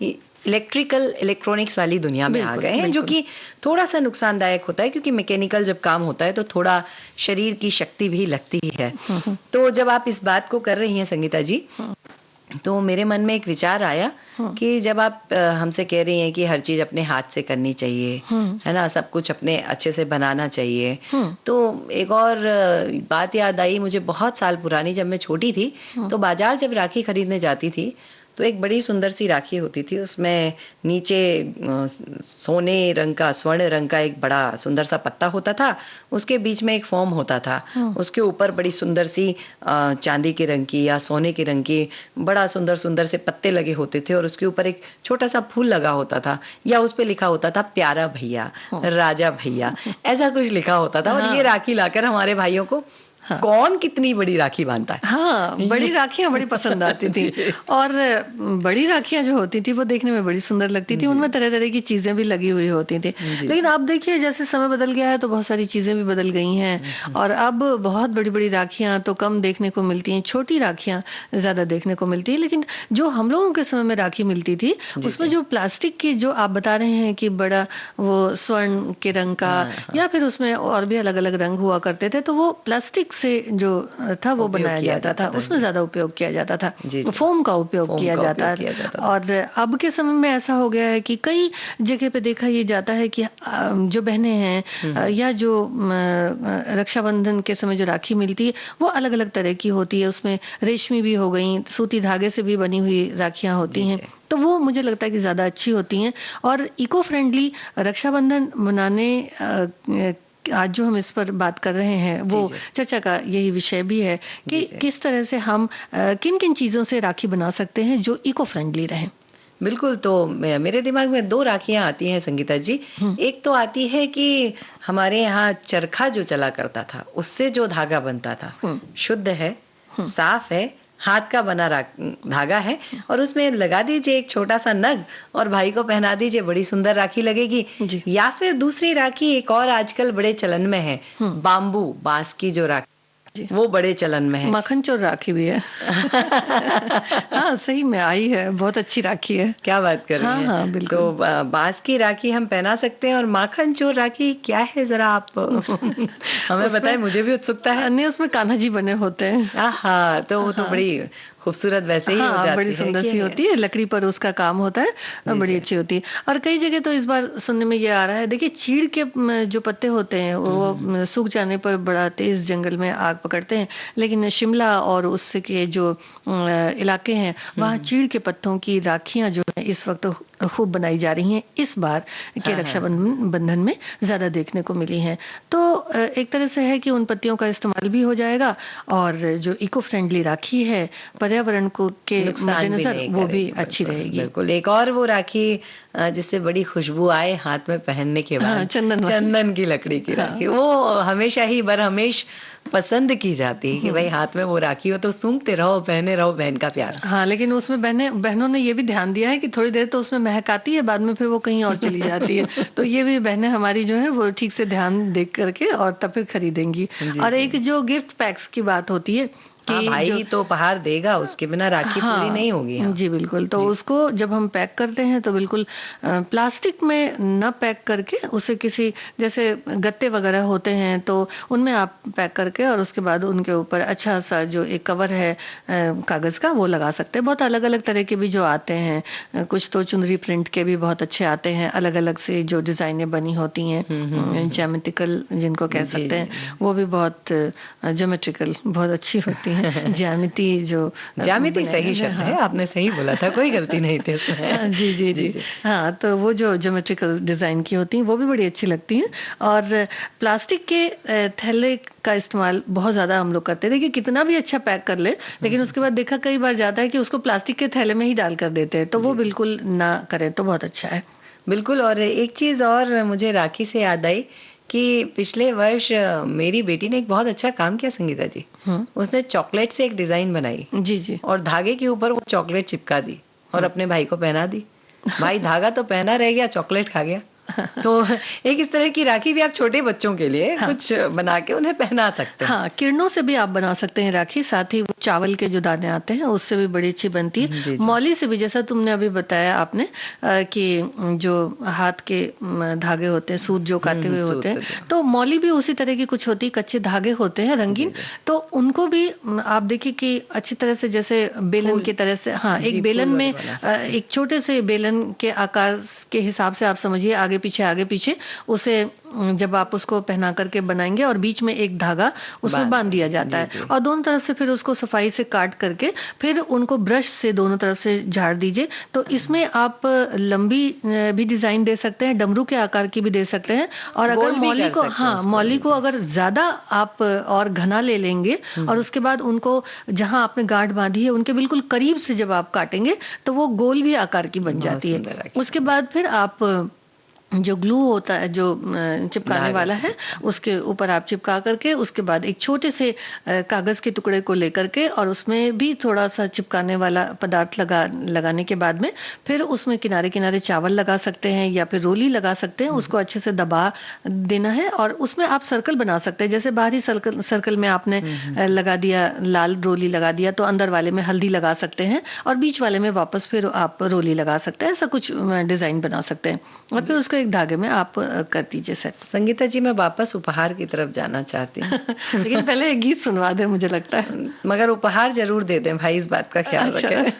इलेक्ट्रॉनिक्स वाली दुनिया में आ गए हैं, जो कि थोड़ा सा नुकसानदायक होता है, क्योंकि मैकेनिकल जब काम होता है तो थोड़ा शरीर की शक्ति भी लगती है। तो जब आप इस बात को कर रही हैं संगीता जी, तो मेरे मन में एक विचार आया कि जब आप हमसे कह रही हैं कि हर चीज अपने हाथ से करनी चाहिए, है ना, सब कुछ अपने अच्छे से बनाना चाहिए, तो एक और बात याद आई मुझे बहुत साल पुरानी। जब मैं छोटी थी तो बाजार जब राखी खरीदने जाती थी तो एक बड़ी सुंदर सी राखी होती थी, उसमें नीचे सोने रंग का, स्वर्ण रंग का एक बड़ा सुंदर सा पत्ता होता था, उसके बीच में एक फॉर्म होता था, उसके ऊपर बड़ी सुंदर सी चांदी के रंग की या सोने के रंग की बड़ा सुंदर सुंदर से पत्ते लगे होते थे, और उसके ऊपर एक छोटा सा फूल लगा होता था, या उस पे लिखा होता था प्यारा भैया, राजा भैया, ऐसा कुछ लिखा होता था। और ये राखी लाकर हमारे भाइयों को कौन कितनी बड़ी राखी बांधता है। हाँ, बड़ी राखियां बड़ी पसंद आती थी, और बड़ी राखियां जो होती थी वो देखने में बड़ी सुंदर लगती थी, उनमें तरह तरह की चीजें भी लगी हुई होती थी। लेकिन अब देखिए जैसे समय बदल गया है तो बहुत सारी चीजें भी बदल गई हैं, और अब बहुत बड़ी बड़ी राखियां तो कम देखने को मिलती हैं, छोटी राखियां ज्यादा देखने को मिलती है। लेकिन जो हम लोगों के समय में राखी मिलती थी उसमें जो प्लास्टिक की, जो आप बता रहे हैं कि बड़ा वो स्वर्ण के रंग का, या फिर उसमें और भी अलग अलग रंग हुआ करते थे, तो वो प्लास्टिक से जो था वो बनाया जाता था, उसमें ज्यादा उपयोग किया जाता था, फोम का उपयोग किया जाता है। और अब के समय में ऐसा हो गया है कि कई जगह पे देखा ये जाता है कि जो बहनें हैं या जो रक्षाबंधन के समय जो राखी मिलती है वो अलग अलग तरह की होती है, उसमें रेशमी भी हो गई, सूती धागे से भी बनी हुई राखियां होती हैं, तो वो मुझे लगता है कि ज़्यादा अच्छी होती हैं। और इको फ्रेंडली रक्षाबंधन मनाने आज जो हम इस पर बात कर रहे हैं वो चर्चा का यही विषय भी है कि किस तरह से हम किन किन चीज़ों से राखी बना सकते हैं जो इको फ्रेंडली रहें। बिल्कुल। तो मेरे दिमाग में दो राखियां आती हैं संगीता जी। एक तो आती है कि हमारे यहाँ चरखा जो चला करता था उससे जो धागा बनता था शुद्ध है, साफ है, हाथ का बना धागा है, और उसमें लगा दीजिए एक छोटा सा नग और भाई को पहना दीजिए, बड़ी सुंदर राखी लगेगी। या फिर दूसरी राखी एक और आजकल बड़े चलन में है, बांबू, बांस की जो राखी, वो बड़े चलन में है। माखन चोर राखी भी है। हाँ सही में आई है, बहुत अच्छी राखी है। क्या बात कर रही हैं? हाँ, बिल्कुल। तो बांस की राखी हम पहना सकते हैं, और माखन चोर राखी क्या है जरा आप हमें बताएं, मुझे भी उत्सुकता है। नहीं, उसमें कान्हा जी बने होते हैं। हाँ, तो वो तो बड़ी खूबसूरत वैसे ही हो जाती है, बड़ी सुंदर सी होती है, लकड़ी पर उसका काम होता है, बड़ी अच्छी होती है। और कई जगह तो इस बार सुनने में ये आ रहा है, देखिए चीड़ के जो पत्ते होते हैं वो सूख जाने पर बड़ा तेज जंगल में आग पकड़ते हैं, लेकिन शिमला और उससे के जो इलाके हैं वहाँ चीड़ के पत्तों की राखियां जो है इस वक्त खूब बनाई जा रही हैं, इस बार के रक्षाबंधन में ज्यादा देखने को मिली हैं। तो एक तरह से है कि उन पत्तियों का इस्तेमाल भी हो जाएगा, और जो इको फ्रेंडली राखी है पर्यावरण को के मद्देनजर वो भी अच्छी रहेगी। बिल्कुल। एक और वो राखी जिससे बड़ी खुशबू आए हाथ में पहनने के बाद, चंदन की लकड़ी की राखी, वो हमेशा ही बरहमेश पसंद की जाती है कि भाई हाथ में वो राखी हो तो सूंघते रहो, पहने रहो, बहन का प्यार। हाँ, लेकिन उसमें बहनों ने ये भी ध्यान दिया है कि थोड़ी देर तो उसमें महक आती है, बाद में फिर वो कहीं और चली जाती है। तो ये भी बहनें हमारी जो है वो ठीक से ध्यान देख करके और तब फिर खरीदेंगी। और एक जो गिफ्ट पैक्स की बात होती है कि भाई तो उपहार देगा, उसके बिना राखी पूरी नहीं होगी। जी बिल्कुल। तो उसको जब हम पैक करते हैं तो बिल्कुल प्लास्टिक में न पैक करके उसे किसी, जैसे गत्ते वगैरह होते हैं तो उनमें आप पैक करके और उसके बाद उनके ऊपर अच्छा सा जो एक कवर है कागज का वो लगा सकते हैं। बहुत अलग अलग तरह के भी जो आते हैं, कुछ तो चुनरी प्रिंट के भी बहुत अच्छे आते हैं, अलग अलग से जो डिजाइनें बनी होती हैं, ज्योमेट्रिकल जिनको कह सकते हैं, वो भी बहुत ज्योमेट्रिकल बहुत अच्छी होती हैं। हैं, ज्यामिति जो ज्यामिति सही शब्द है, आपने सही बोला था, कोई गलती नहीं थी उसमें। जी जी जी हाँ, तो वो जो ज्योमेट्रिकल डिजाइन की होती हैं वो भी बड़ी अच्छी लगती हैं। और प्लास्टिक के थैले का इस्तेमाल बहुत ज्यादा हम लोग करते हैं। देखिए कितना भी अच्छा पैक कर ले, लेकिन उसके बाद देखा कई बार जाता है कि उसको प्लास्टिक के थैले में ही डाल कर देते हैं, तो वो बिल्कुल ना करें तो बहुत अच्छा है। बिल्कुल। और एक चीज और मुझे राखी से याद आई कि पिछले वर्ष मेरी बेटी ने एक बहुत अच्छा काम किया संगीता जी। उसने चॉकलेट से एक डिजाइन बनाई, जी जी, और धागे के ऊपर वो चॉकलेट चिपका दी और अपने भाई को पहना दी। भाई धागा तो पहना रह गया, चॉकलेट खा गया। तो एक इस तरह की राखी भी आप छोटे बच्चों के लिए कुछ बना के उन्हें पहना सकते हैं। हाँ, किरणों से भी आप बना सकते हैं राखी। साथ ही वो चावल के जो दाने आते हैं उससे भी बड़ी अच्छी बनती है। मौली से भी, जैसा तुमने अभी बताया आपने कि जो हाथ के धागे होते हैं, सूत जो काटे हुए होते हैं, तो मौली भी उसी तरह की कुछ होती, कच्चे धागे होते हैं रंगीन, तो उनको भी आप देखिए कि अच्छी तरह से, जैसे बेलन की तरह से, हाँ, एक बेलन में एक छोटे से बेलन के आकार के हिसाब से आप समझिए, आगे पीछे उसे जब आप उसको पहना करके बनाएंगे और बीच में एक धागा उसमें बांध दिया जाता है, और दोनों तरफ से फिर उसको सफाई से काट करके फिर उनको ब्रश से दोनों तरफ से झाड़ दीजिए। तो इसमें आप लंबी भी डिजाइन दे सकते हैं, डमरू के आकार की भी दे सकते हैं, और अगर मौली को, हाँ, मौली को अगर ज्यादा आप और घना ले लेंगे और उसके बाद उनको जहां आपने गांठ बांधी है उनके बिल्कुल करीब से जब आप काटेंगे तो वो गोल भी आकार की बन जाती है। उसके बाद फिर आप जो ग्लू होता है, जो चिपकाने वाला है, उसके ऊपर आप चिपका करके उसके बाद एक छोटे से कागज के टुकड़े को लेकर के और उसमें भी थोड़ा सा चिपकाने वाला पदार्थ लगाने के बाद में फिर उसमें किनारे किनारे चावल लगा सकते हैं या फिर रोली लगा सकते हैं। उसको अच्छे से दबा देना है और उसमें आप सर्कल बना सकते हैं। जैसे बाहरी सर्कल में आपने लगा दिया, लाल रोली लगा दिया, तो अंदर वाले में हल्दी लगा सकते हैं और बीच वाले में वापस फिर आप रोली लगा सकते हैं। ऐसा कुछ डिजाइन बना सकते हैं और फिर उसको एक धागे में आप कर दीजिए सेट। संगीता जी, मैं वापस उपहार की तरफ जाना चाहती हूँ लेकिन पहले एक गीत सुनवा दे, मुझे लगता है। मगर उपहार जरूर दे दें भाई, इस बात का ख्याल रखें।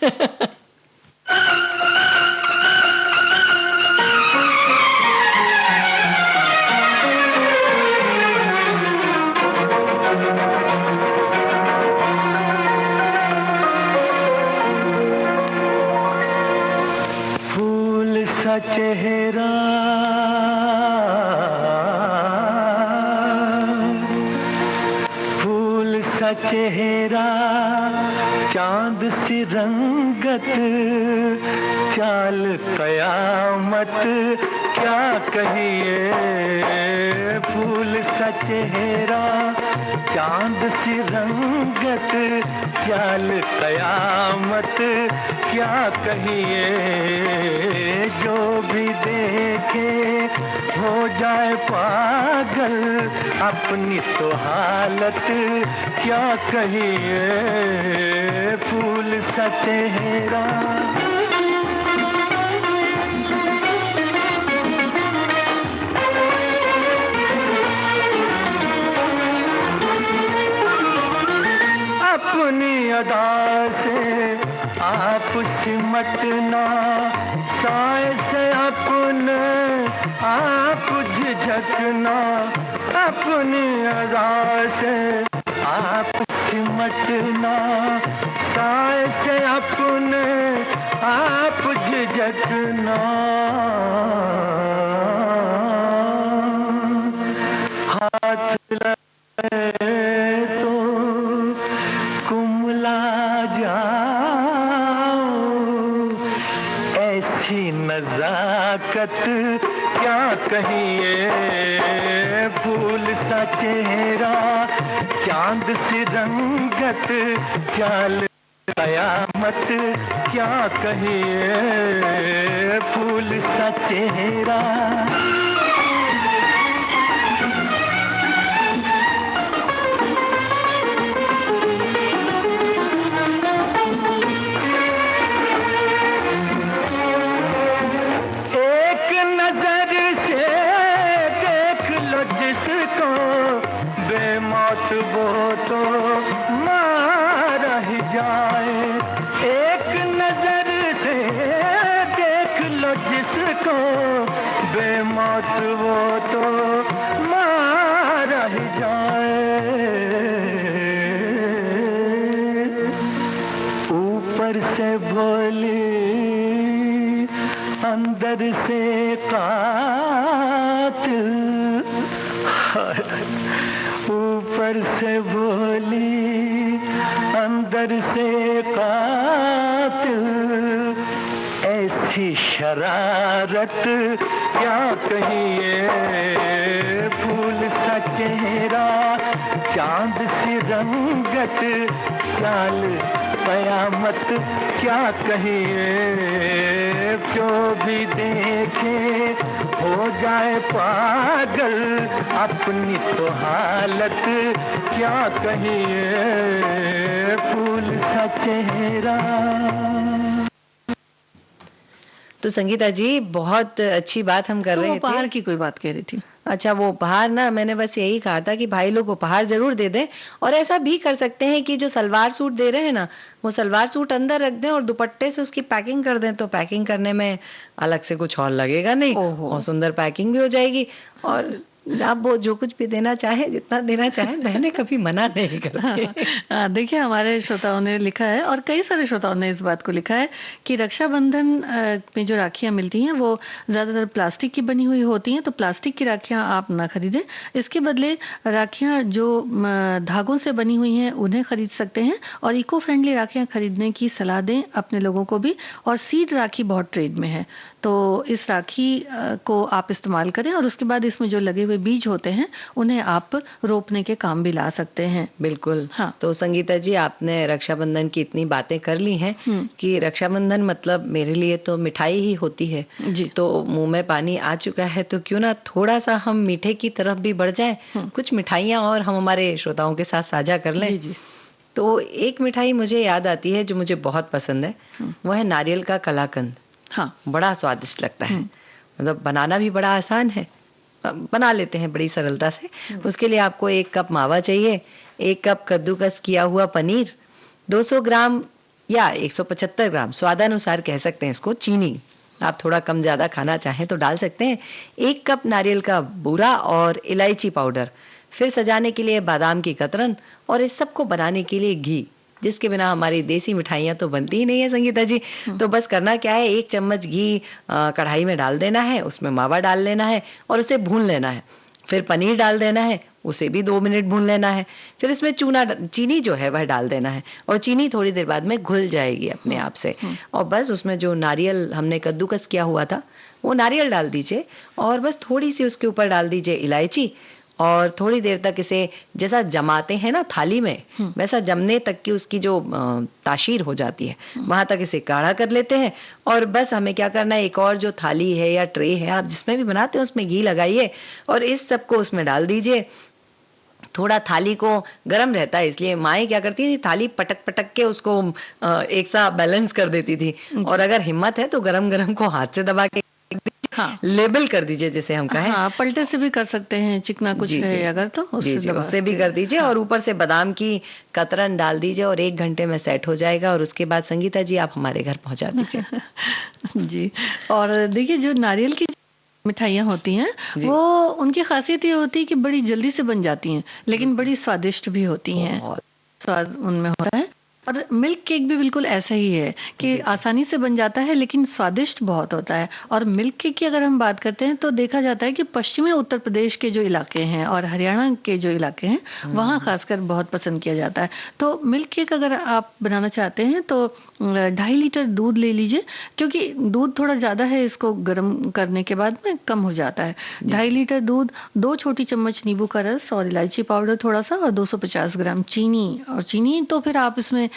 फूल सा चेहरा, फूल सा चेहरा, चांद सी रंगत, चाल कयामत, क्या कहिए। फूल सा चेहरा, चांद सी रंगत, चाल कयामत, क्या कहिए। जो भी देखे हो जाए पागल, अपनी तो हालत क्या कहिए। फूल सा चेहरा, अपनी अदा से आप सिमटना, साए से अपने आप झिझकना। अपनी अदा से आप सिमटना, साए से अपने आप झिझकना। हाथ लगे तो कुमला जाओ, ऐसी नजाकत क्या कहिए। फूल सा चेहरा, चांद सी रंगत, चाल कयामत, क्या कहिए। फूल सा चेहरा, बेमौत वो तो मारा ही जाए। एक नजर से देख लो जिसको, बेमौत वो तो मारा ही जाए। अंदर से कातिल, ऊपर से बोली अंदर से कातिल, ऐसी शरारत क्या कहिए, फूल सा चेहरा चांद सी रंगत, चाल कयामत क्या कहिए, जो भी देखे हो जाए पागल, अपनी तो हालत क्या कहिए, फूल सा चेहरा। तो संगीता जी बहुत अच्छी बात हम कर रहे थे। उपहार की कोई बात कह रही थी। अच्छा, वो उपहार ना, मैंने बस यही कहा था कि भाई लोग उपहार जरूर दे दें, और ऐसा भी कर सकते हैं कि जो सलवार सूट दे रहे हैं ना, वो सलवार सूट अंदर रख दें और दुपट्टे से उसकी पैकिंग कर दें, तो पैकिंग करने में अलग से कुछ और लगेगा नहीं और सुंदर पैकिंग भी हो जाएगी। और आप वो जो कुछ भी देना चाहे, जितना देना चाहे, बहनें कभी मना नहीं करती। देखिए, हमारे श्रोताओं ने लिखा है और कई सारे श्रोताओं ने इस बात को लिखा है कि रक्षाबंधन में जो राखियां मिलती हैं वो ज़्यादातर प्लास्टिक की बनी हुई होती हैं, तो प्लास्टिक की राखियां आप ना खरीदें। इसके बदले राखियां जो धागों से बनी हुई हैं उन्हें खरीद सकते हैं, और इको फ्रेंडली राखियां खरीदने की सलाह दें अपने लोगों को भी। और सीड राखी बहुत ट्रेड में है, तो इस राखी को आप इस्तेमाल करें, और उसके बाद इसमें जो लगे हुए बीज होते हैं उन्हें आप रोपने के काम भी ला सकते हैं। बिल्कुल। हाँ। तो संगीता जी, आपने रक्षाबंधन की इतनी बातें कर ली हैं कि रक्षाबंधन मतलब मेरे लिए तो मिठाई ही होती है जी। तो मुंह में पानी आ चुका है, तो क्यों ना थोड़ा सा हम मीठे की तरफ भी बढ़ जाएं, कुछ मिठाइयाँ और हम हमारे श्रोताओं के साथ साझा कर लें। जी। तो एक मिठाई मुझे याद आती है जो मुझे बहुत पसंद है, वो है नारियल का कलाकंद। हाँ, बड़ा स्वादिष्ट लगता है, मतलब बनाना भी बड़ा आसान है, बना लेते हैं बड़ी सरलता से। उसके लिए आपको 1 कप मावा चाहिए, 1 कप कद्दूकस किया हुआ पनीर, 200 ग्राम या 175 ग्राम स्वादानुसार कह सकते हैं इसको, चीनी आप थोड़ा कम ज्यादा खाना चाहें तो डाल सकते हैं, 1 कप नारियल का बूरा और इलायची पाउडर, फिर सजाने के लिए बादाम की कतरन, और इस सबको बनाने के लिए घी, जिसके बिना हमारी देसी मिठाइयाँ तो बनती ही नहीं है संगीता जी। तो बस करना क्या है, 1 चम्मच घी कढ़ाई में डाल देना है, उसमें मावा डाल लेना है और उसे भून लेना है, फिर पनीर डाल देना है, उसे भी 2 मिनट भून लेना है, फिर इसमें चीनी जो है वह डाल देना है, और चीनी थोड़ी देर बाद में घुल जाएगी अपने आप से। और बस उसमें जो नारियल हमने कद्दूकस किया हुआ था वो नारियल डाल दीजिए, और बस थोड़ी सी उसके ऊपर डाल दीजिए इलायची, और थोड़ी देर तक इसे जैसा जमाते हैं ना थाली में, वैसा जमने तक की उसकी जो ताशीर हो जाती है वहां तक इसे गाढ़ा कर लेते हैं। और बस हमें क्या करना है, एक और जो थाली है या ट्रे है आप जिसमें भी बनाते हैं उसमें घी लगाइए और इस सबको उसमें डाल दीजिए। थोड़ा थाली को गर्म रहता है, इसलिए माएँ क्या करती थी, थाली पटक पटक के उसको एक सा बैलेंस कर देती थी, और अगर हिम्मत है तो गरम गरम को हाथ से दबा के लेबल कर दीजिए जिसे हम कहें। हाँ, पलटे से भी कर सकते हैं, चिकना कुछ है अगर तो उससे भी कर दीजिए, और ऊपर से बादाम की कतरन डाल दीजिए, और 1 घंटे में सेट हो जाएगा। और उसके बाद संगीता जी आप हमारे घर पहुंचा दीजिए। जी। और देखिए, जो नारियल की मिठाइयाँ होती हैं वो उनकी खासियत ये होती है कि बड़ी जल्दी से बन जाती हैं, लेकिन बड़ी स्वादिष्ट भी होती हैं, स्वाद उनमें होता है। और मिल्क केक भी बिल्कुल ऐसा ही है कि आसानी से बन जाता है लेकिन स्वादिष्ट बहुत होता है। और मिल्क केक की अगर हम बात करते हैं तो देखा जाता है कि पश्चिमी उत्तर प्रदेश के जो इलाके हैं और हरियाणा के जो इलाके हैं वहाँ खासकर बहुत पसंद किया जाता है। तो मिल्क केक अगर आप बनाना चाहते हैं तो 2.5 लीटर दूध ले लीजिए, क्योंकि दूध थोड़ा ज़्यादा है, इसको गर्म करने के बाद में कम हो जाता है। 2.5 लीटर दूध, 2 छोटी चम्मच नींबू का रस और इलायची पाउडर थोड़ा सा, और 250 ग्राम चीनी। और चीनी तो फिर आप इसमें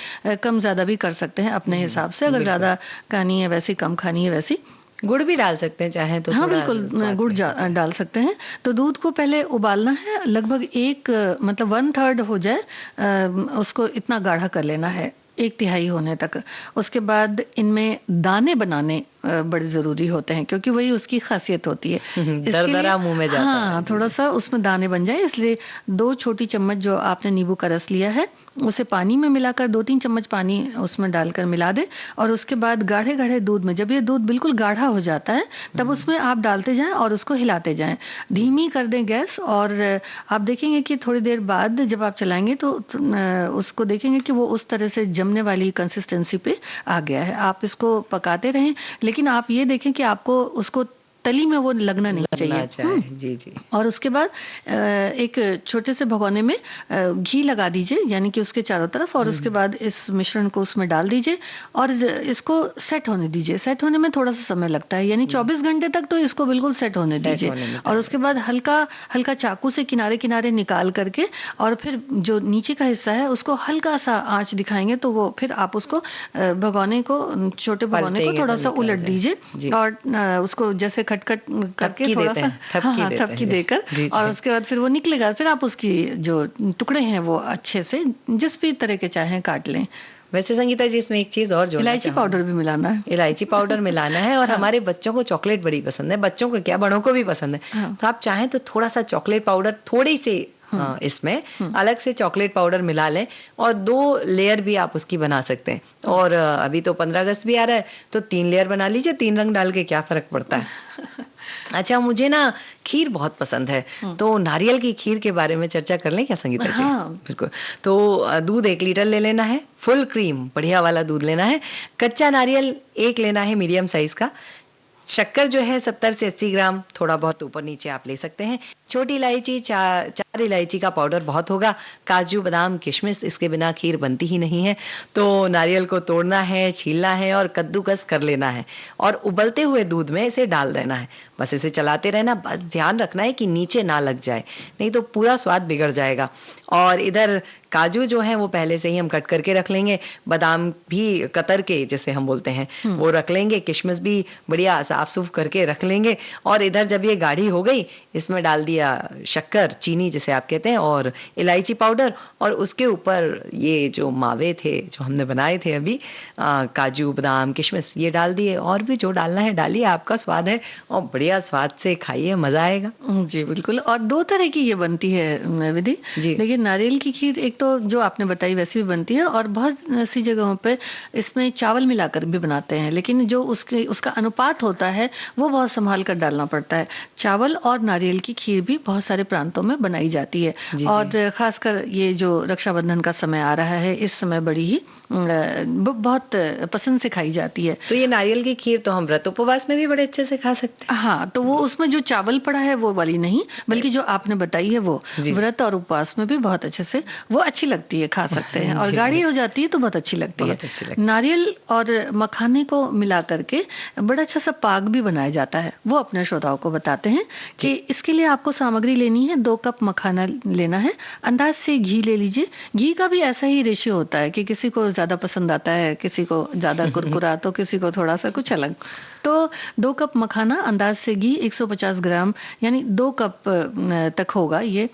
कम ज़्यादा भी कर सकते हैं अपने हिसाब से, अगर ज़्यादा खानी है वैसी, कम खानी है वैसी। गुड़ भी डाल सकते हैं चाहे तो। हाँ बिल्कुल, गुड़ डाल सकते हैं। तो दूध को पहले उबालना है, लगभग 1/3 हो जाए, उसको इतना गाढ़ा कर लेना है, 1/3 होने तक। उसके बाद इनमें दाने बनाने बड़े जरूरी होते हैं, क्योंकि वही उसकी खासियत होती है। दरदरा मुंह में जाता है। हाँ, थोड़ा सा उसमें दाने बन जाए, इसलिए 2 छोटी चम्मच जो आपने नींबू का रस लिया है उसे पानी में मिलाकर 2-3 चम्मच पानी उसमें डालकर मिला दे, और उसके बाद गाढ़े गाढ़े दूध में, जब ये दूध बिल्कुल गाढ़ा हो जाता है तब उसमें आप डालते जाएं और उसको हिलाते जाएं। धीमी कर दें गैस, और आप देखेंगे कि थोड़ी देर बाद जब आप चलाएंगे तो उसको देखेंगे कि वो उस तरह से जमने वाली कंसिस्टेंसी पे आ गया है। आप इसको पकाते रहें, लेकिन आप ये देखें कि आपको उसको तली में वो लगना नहीं चाहिए। जी जी। और उसके बाद एक छोटे से भगोने में घी लगा दीजिए, यानी कि उसके चारों तरफ, और उसके बाद इस मिश्रण को उसमें डाल दीजिए और इसको सेट होने दीजिए। सेट होने में थोड़ा सा समय लगता है, यानी 24 घंटे तक तो इसको बिल्कुल सेट होने दीजिए। और उसके बाद हल्का हल्का चाकू से किनारे किनारे निकाल करके, और फिर जो नीचे का हिस्सा है उसको हल्का सा आंच दिखाएंगे तो वो फिर आप उसको भगोने को, छोटे भगोने को थोड़ा सा उलट दीजिए, और उसको जैसे खटखट करके थोड़ा सा थपकी देकर, और उसके बाद फिर वो निकलेगा। फिर आप उसकी जो टुकड़े हैं वो अच्छे से जिस भी तरह के चाहें काट लें। वैसे संगीता जी इसमें एक चीज और जोड़ना, इलायची पाउडर भी मिलाना है। इलायची पाउडर मिलाना है, और हमारे बच्चों को चॉकलेट बड़ी पसंद है, बच्चों को क्या बड़ों को भी पसंद है। तो आप चाहें तो थोड़ा सा चॉकलेट पाउडर, थोड़ी सी इसमें अलग से चॉकलेट पाउडर मिला लें, और 2 लेयर भी आप उसकी बना सकते हैं। और अभी तो 15 अगस्त भी आ रहा है, तो 3 लेयर बना लीजिए, 3 रंग डाल के, क्या फर्क पड़ता है। अच्छा, मुझे ना खीर बहुत पसंद है, तो नारियल की खीर के बारे में चर्चा कर लें क्या संगीता जी? बिल्कुल। तो दूध 1 लीटर ले लेना है, फुल क्रीम बढ़िया वाला दूध लेना है, कच्चा नारियल 1 लेना है मीडियम साइज का, शक्कर जो है 70 से 80 ग्राम, थोड़ा बहुत ऊपर नीचे आप ले सकते हैं, छोटी इलायची 4 इलायची का पाउडर बहुत होगा, काजू बादाम किशमिश, इसके बिना खीर बनती ही नहीं है। तो नारियल को तोड़ना है, छीलना है और कद्दूकस कर लेना है, और उबलते हुए दूध में इसे डाल देना है। बस इसे चलाते रहना, बस ध्यान रखना है कि नीचे ना लग जाए, नहीं तो पूरा स्वाद बिगड़ जाएगा। और इधर काजू जो है वो पहले से ही हम कट करके रख लेंगे, बादाम भी कतर के जैसे हम बोलते हैं वो रख लेंगे, किशमिश भी बढ़िया साफ सूफ करके रख लेंगे। और इधर जब ये गाढ़ी हो गई, इसमें डाल दिया शक्कर, चीनी जिसे आप कहते हैं, और इलायची पाउडर, और उसके ऊपर ये जो मावे थे जो हमने बनाए थे अभी, काजू बादाम किशमिश, ये डाल दिए, और भी जो डालना है डालिए, आपका स्वाद है, और बढ़िया स्वाद से खाइए, मजा आएगा। जी बिल्कुल। और 2 तरह की ये बनती है विधि। देखिए, नारियल की खीर एक तो जो आपने बताई वैसी भी बनती है, और बहुत सी जगहों पे इसमें चावल मिलाकर भी बनाते हैं, लेकिन जो उसका अनुपात होता है वो बहुत संभाल कर डालना पड़ता है। चावल और नारियल की खीर भी बहुत सारे प्रांतों में बनाई जाती है, और खासकर ये जो रक्षाबंधन का समय आ रहा है, इस समय बड़ी ही बहुत पसंद से खाई जाती है। तो ये नारियल की खीर तो हम व्रत उपवास में भी बड़े अच्छे से खा सकते हैं। हाँ, तो वो उसमें जो चावल पड़ा है वो वाली नहीं, बल्कि जो आपने बताई है वो व्रत और उपवास में भी बहुत अच्छे से वो अच्छी लगती है, खा सकते हैं, और गाढ़ी हो जाती है तो बहुत अच्छी लगती है। नारियल और मखाने को मिला करके बड़ा अच्छा सा पाक भी बनाया जाता है, वो अपने श्रोताओं को बताते हैं कि इसके लिए आपको सामग्री लेनी है, 2 कप मखाना लेना है, अंदाज से घी ले लीजिए। घी का भी ऐसा ही रेशियो होता है कि किसी को ज्यादा पसंद आता है, किसी को ज्यादा कुरकुरा, तो किसी को थोड़ा सा कुछ अलग। तो 2 कप मखाना, अंदाज से घी 150 ग्राम, यानी 2 कप तक होगा ये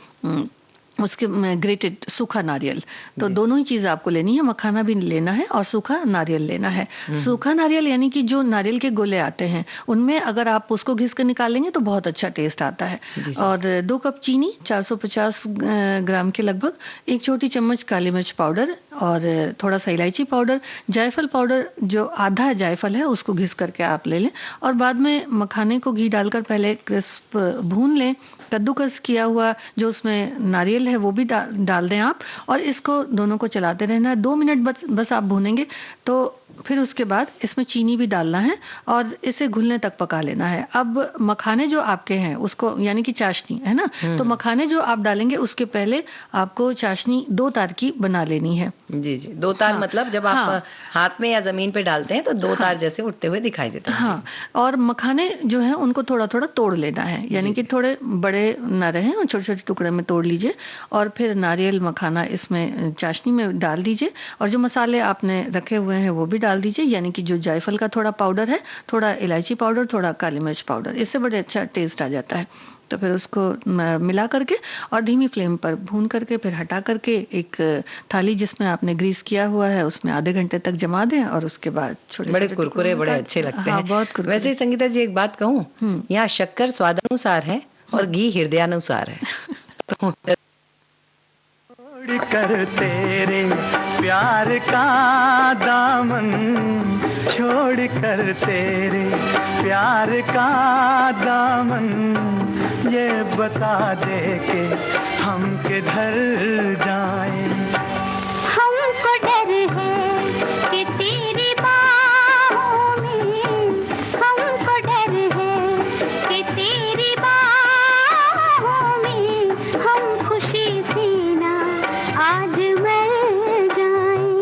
उसके ग्रेटेड सूखा नारियल। तो दोनों ही चीज आपको लेनी है, मखाना भी लेना है और सूखा नारियल लेना है। सूखा नारियल यानी कि जो नारियल के गोले आते हैं उनमें अगर आप उसको घिस कर निकालेंगे तो बहुत अच्छा टेस्ट आता है। और 2 कप चीनी 450 ग्राम के लगभग, 1 छोटी चम्मच काली मिर्च पाउडर, और थोड़ा सा इलायची पाउडर, जायफल पाउडर, जो आधा जायफल है उसको घिस करके आप ले लें, और बाद में मखाने को घी डालकर पहले क्रिस्प भून लें। कद्दूकस किया हुआ जो उसमें नारियल है वो भी डाल दें आप, और इसको दोनों को चलाते रहना है। 2 मिनट बस आप भूनेंगे, तो फिर उसके बाद इसमें चीनी भी डालना है और इसे घुलने तक पका लेना है। अब मखाने जो आपके हैं उसको, यानी कि चाशनी है ना, तो मखाने जो आप डालेंगे उसके पहले आपको चाशनी 2 तार की बना लेनी है। जी जी, 2 तार मतलब जब आप हाथ में या जमीन पे डालते हैं तो 2 तार जैसे उठते हुए दिखाई देते हैं। हाँ, और मखाने जो है उनको थोड़ा थोड़ा तोड़ लेना है, यानी कि थोड़े बड़े ना रहें, और छोटे छोटे टुकड़े में तोड़ लीजिए, और फिर नारियल मखाना इसमें चाशनी में डाल दीजिए, और जो मसाले आपने रखे हुए हैं वो भी डाल दीजिए, यानी कि जो जायफल का थोड़ा पाउडर है, थोड़ा इलायची पाउडर, थोड़ा काली मिर्च पाउडर, इससे बड़े अच्छा टेस्ट आ जाता है। तो फिर उसको मिला करके और धीमी फ्लेम पर भून करके फिर हटा करके एक थाली जिसमें आपने ग्रीस किया हुआ है उसमें आधे घंटे तक जमा दें और उसके बाद छोटे बड़े कुरकुरे बड़े अच्छे लगते हैं। बहुत कुरकुरे। वैसे ही संगीता जी एक बात कहूँ, यहाँ शक्कर स्वादानुसार है और घी हृदयानुसार है। तो छोड़ कर तेरे प्यार का दामन, छोड़ कर तेरे प्यार का दामन, ये बता दे के हम किधर जाएं। हमको डर है कि तेरी बाहों में, हमको डर है कि तेरी बाहों में हम खुशी से ना आज मर जाएं।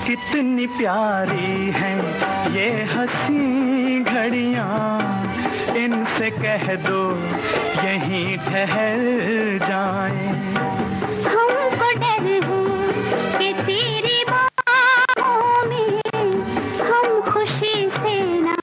कितनी प्यारी हैं ये हंसी घड़ियां, इनसे कह दो यहीं ठहर जाएं। हमको डर है कि तेरी बाहों में हम खुशी से ना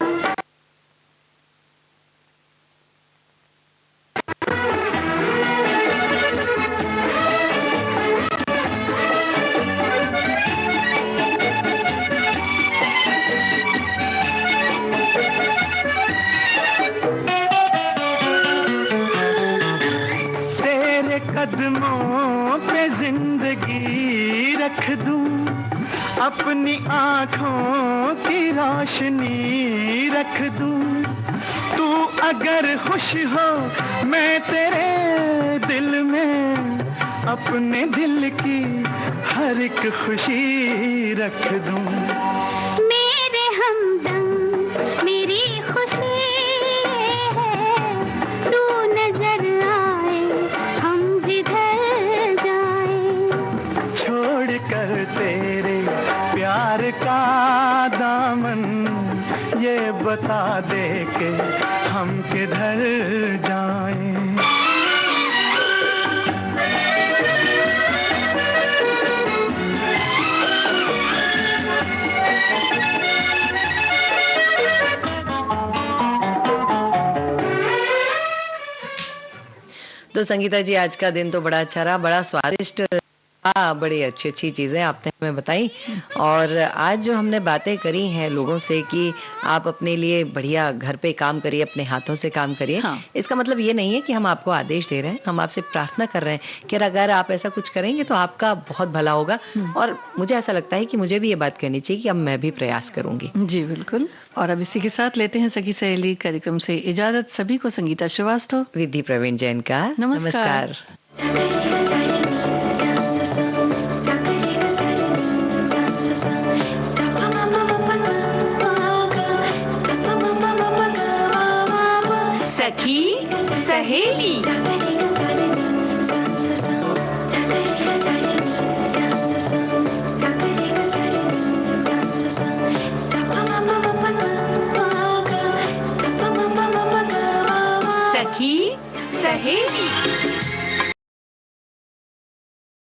कदमों पे जिंदगी रख दूं, अपनी आँखों की रोशनी रख दूं। तू अगर खुश हो मैं तेरे दिल में अपने दिल की हर एक खुशी रख दूं। मेरे हमदम मेरी खुशी है, तू नजर आए हम जिधर जाएं। छोड़ कर तेरे प्यार का दामन, ये बता दे के हम किधर जाएं। तो संगीता जी आज का दिन तो बड़ा अच्छा रहा, बड़ा स्वादिष्ट, बड़ी अच्छी अच्छी चीजें आपने हमें बताई। और आज जो हमने बातें करी हैं लोगों से कि आप अपने लिए बढ़िया घर पे काम करिए, अपने हाथों से काम करिए, हाँ। इसका मतलब ये नहीं है कि हम आपको आदेश दे रहे हैं, हम आपसे प्रार्थना कर रहे हैं कि अगर आप ऐसा कुछ करेंगे तो आपका बहुत भला होगा। और मुझे ऐसा लगता है कि मुझे भी ये बात करनी चाहिए कि अब मैं भी प्रयास करूंगी। जी बिल्कुल। और अब इसी के साथ लेते हैं सखी सहेली कार्यक्रम से इजाजत। सभी को संगीता श्रीवास्तव, विधि प्रवीण जैन का नमस्कार। सखी सहेली। सखी सहेली।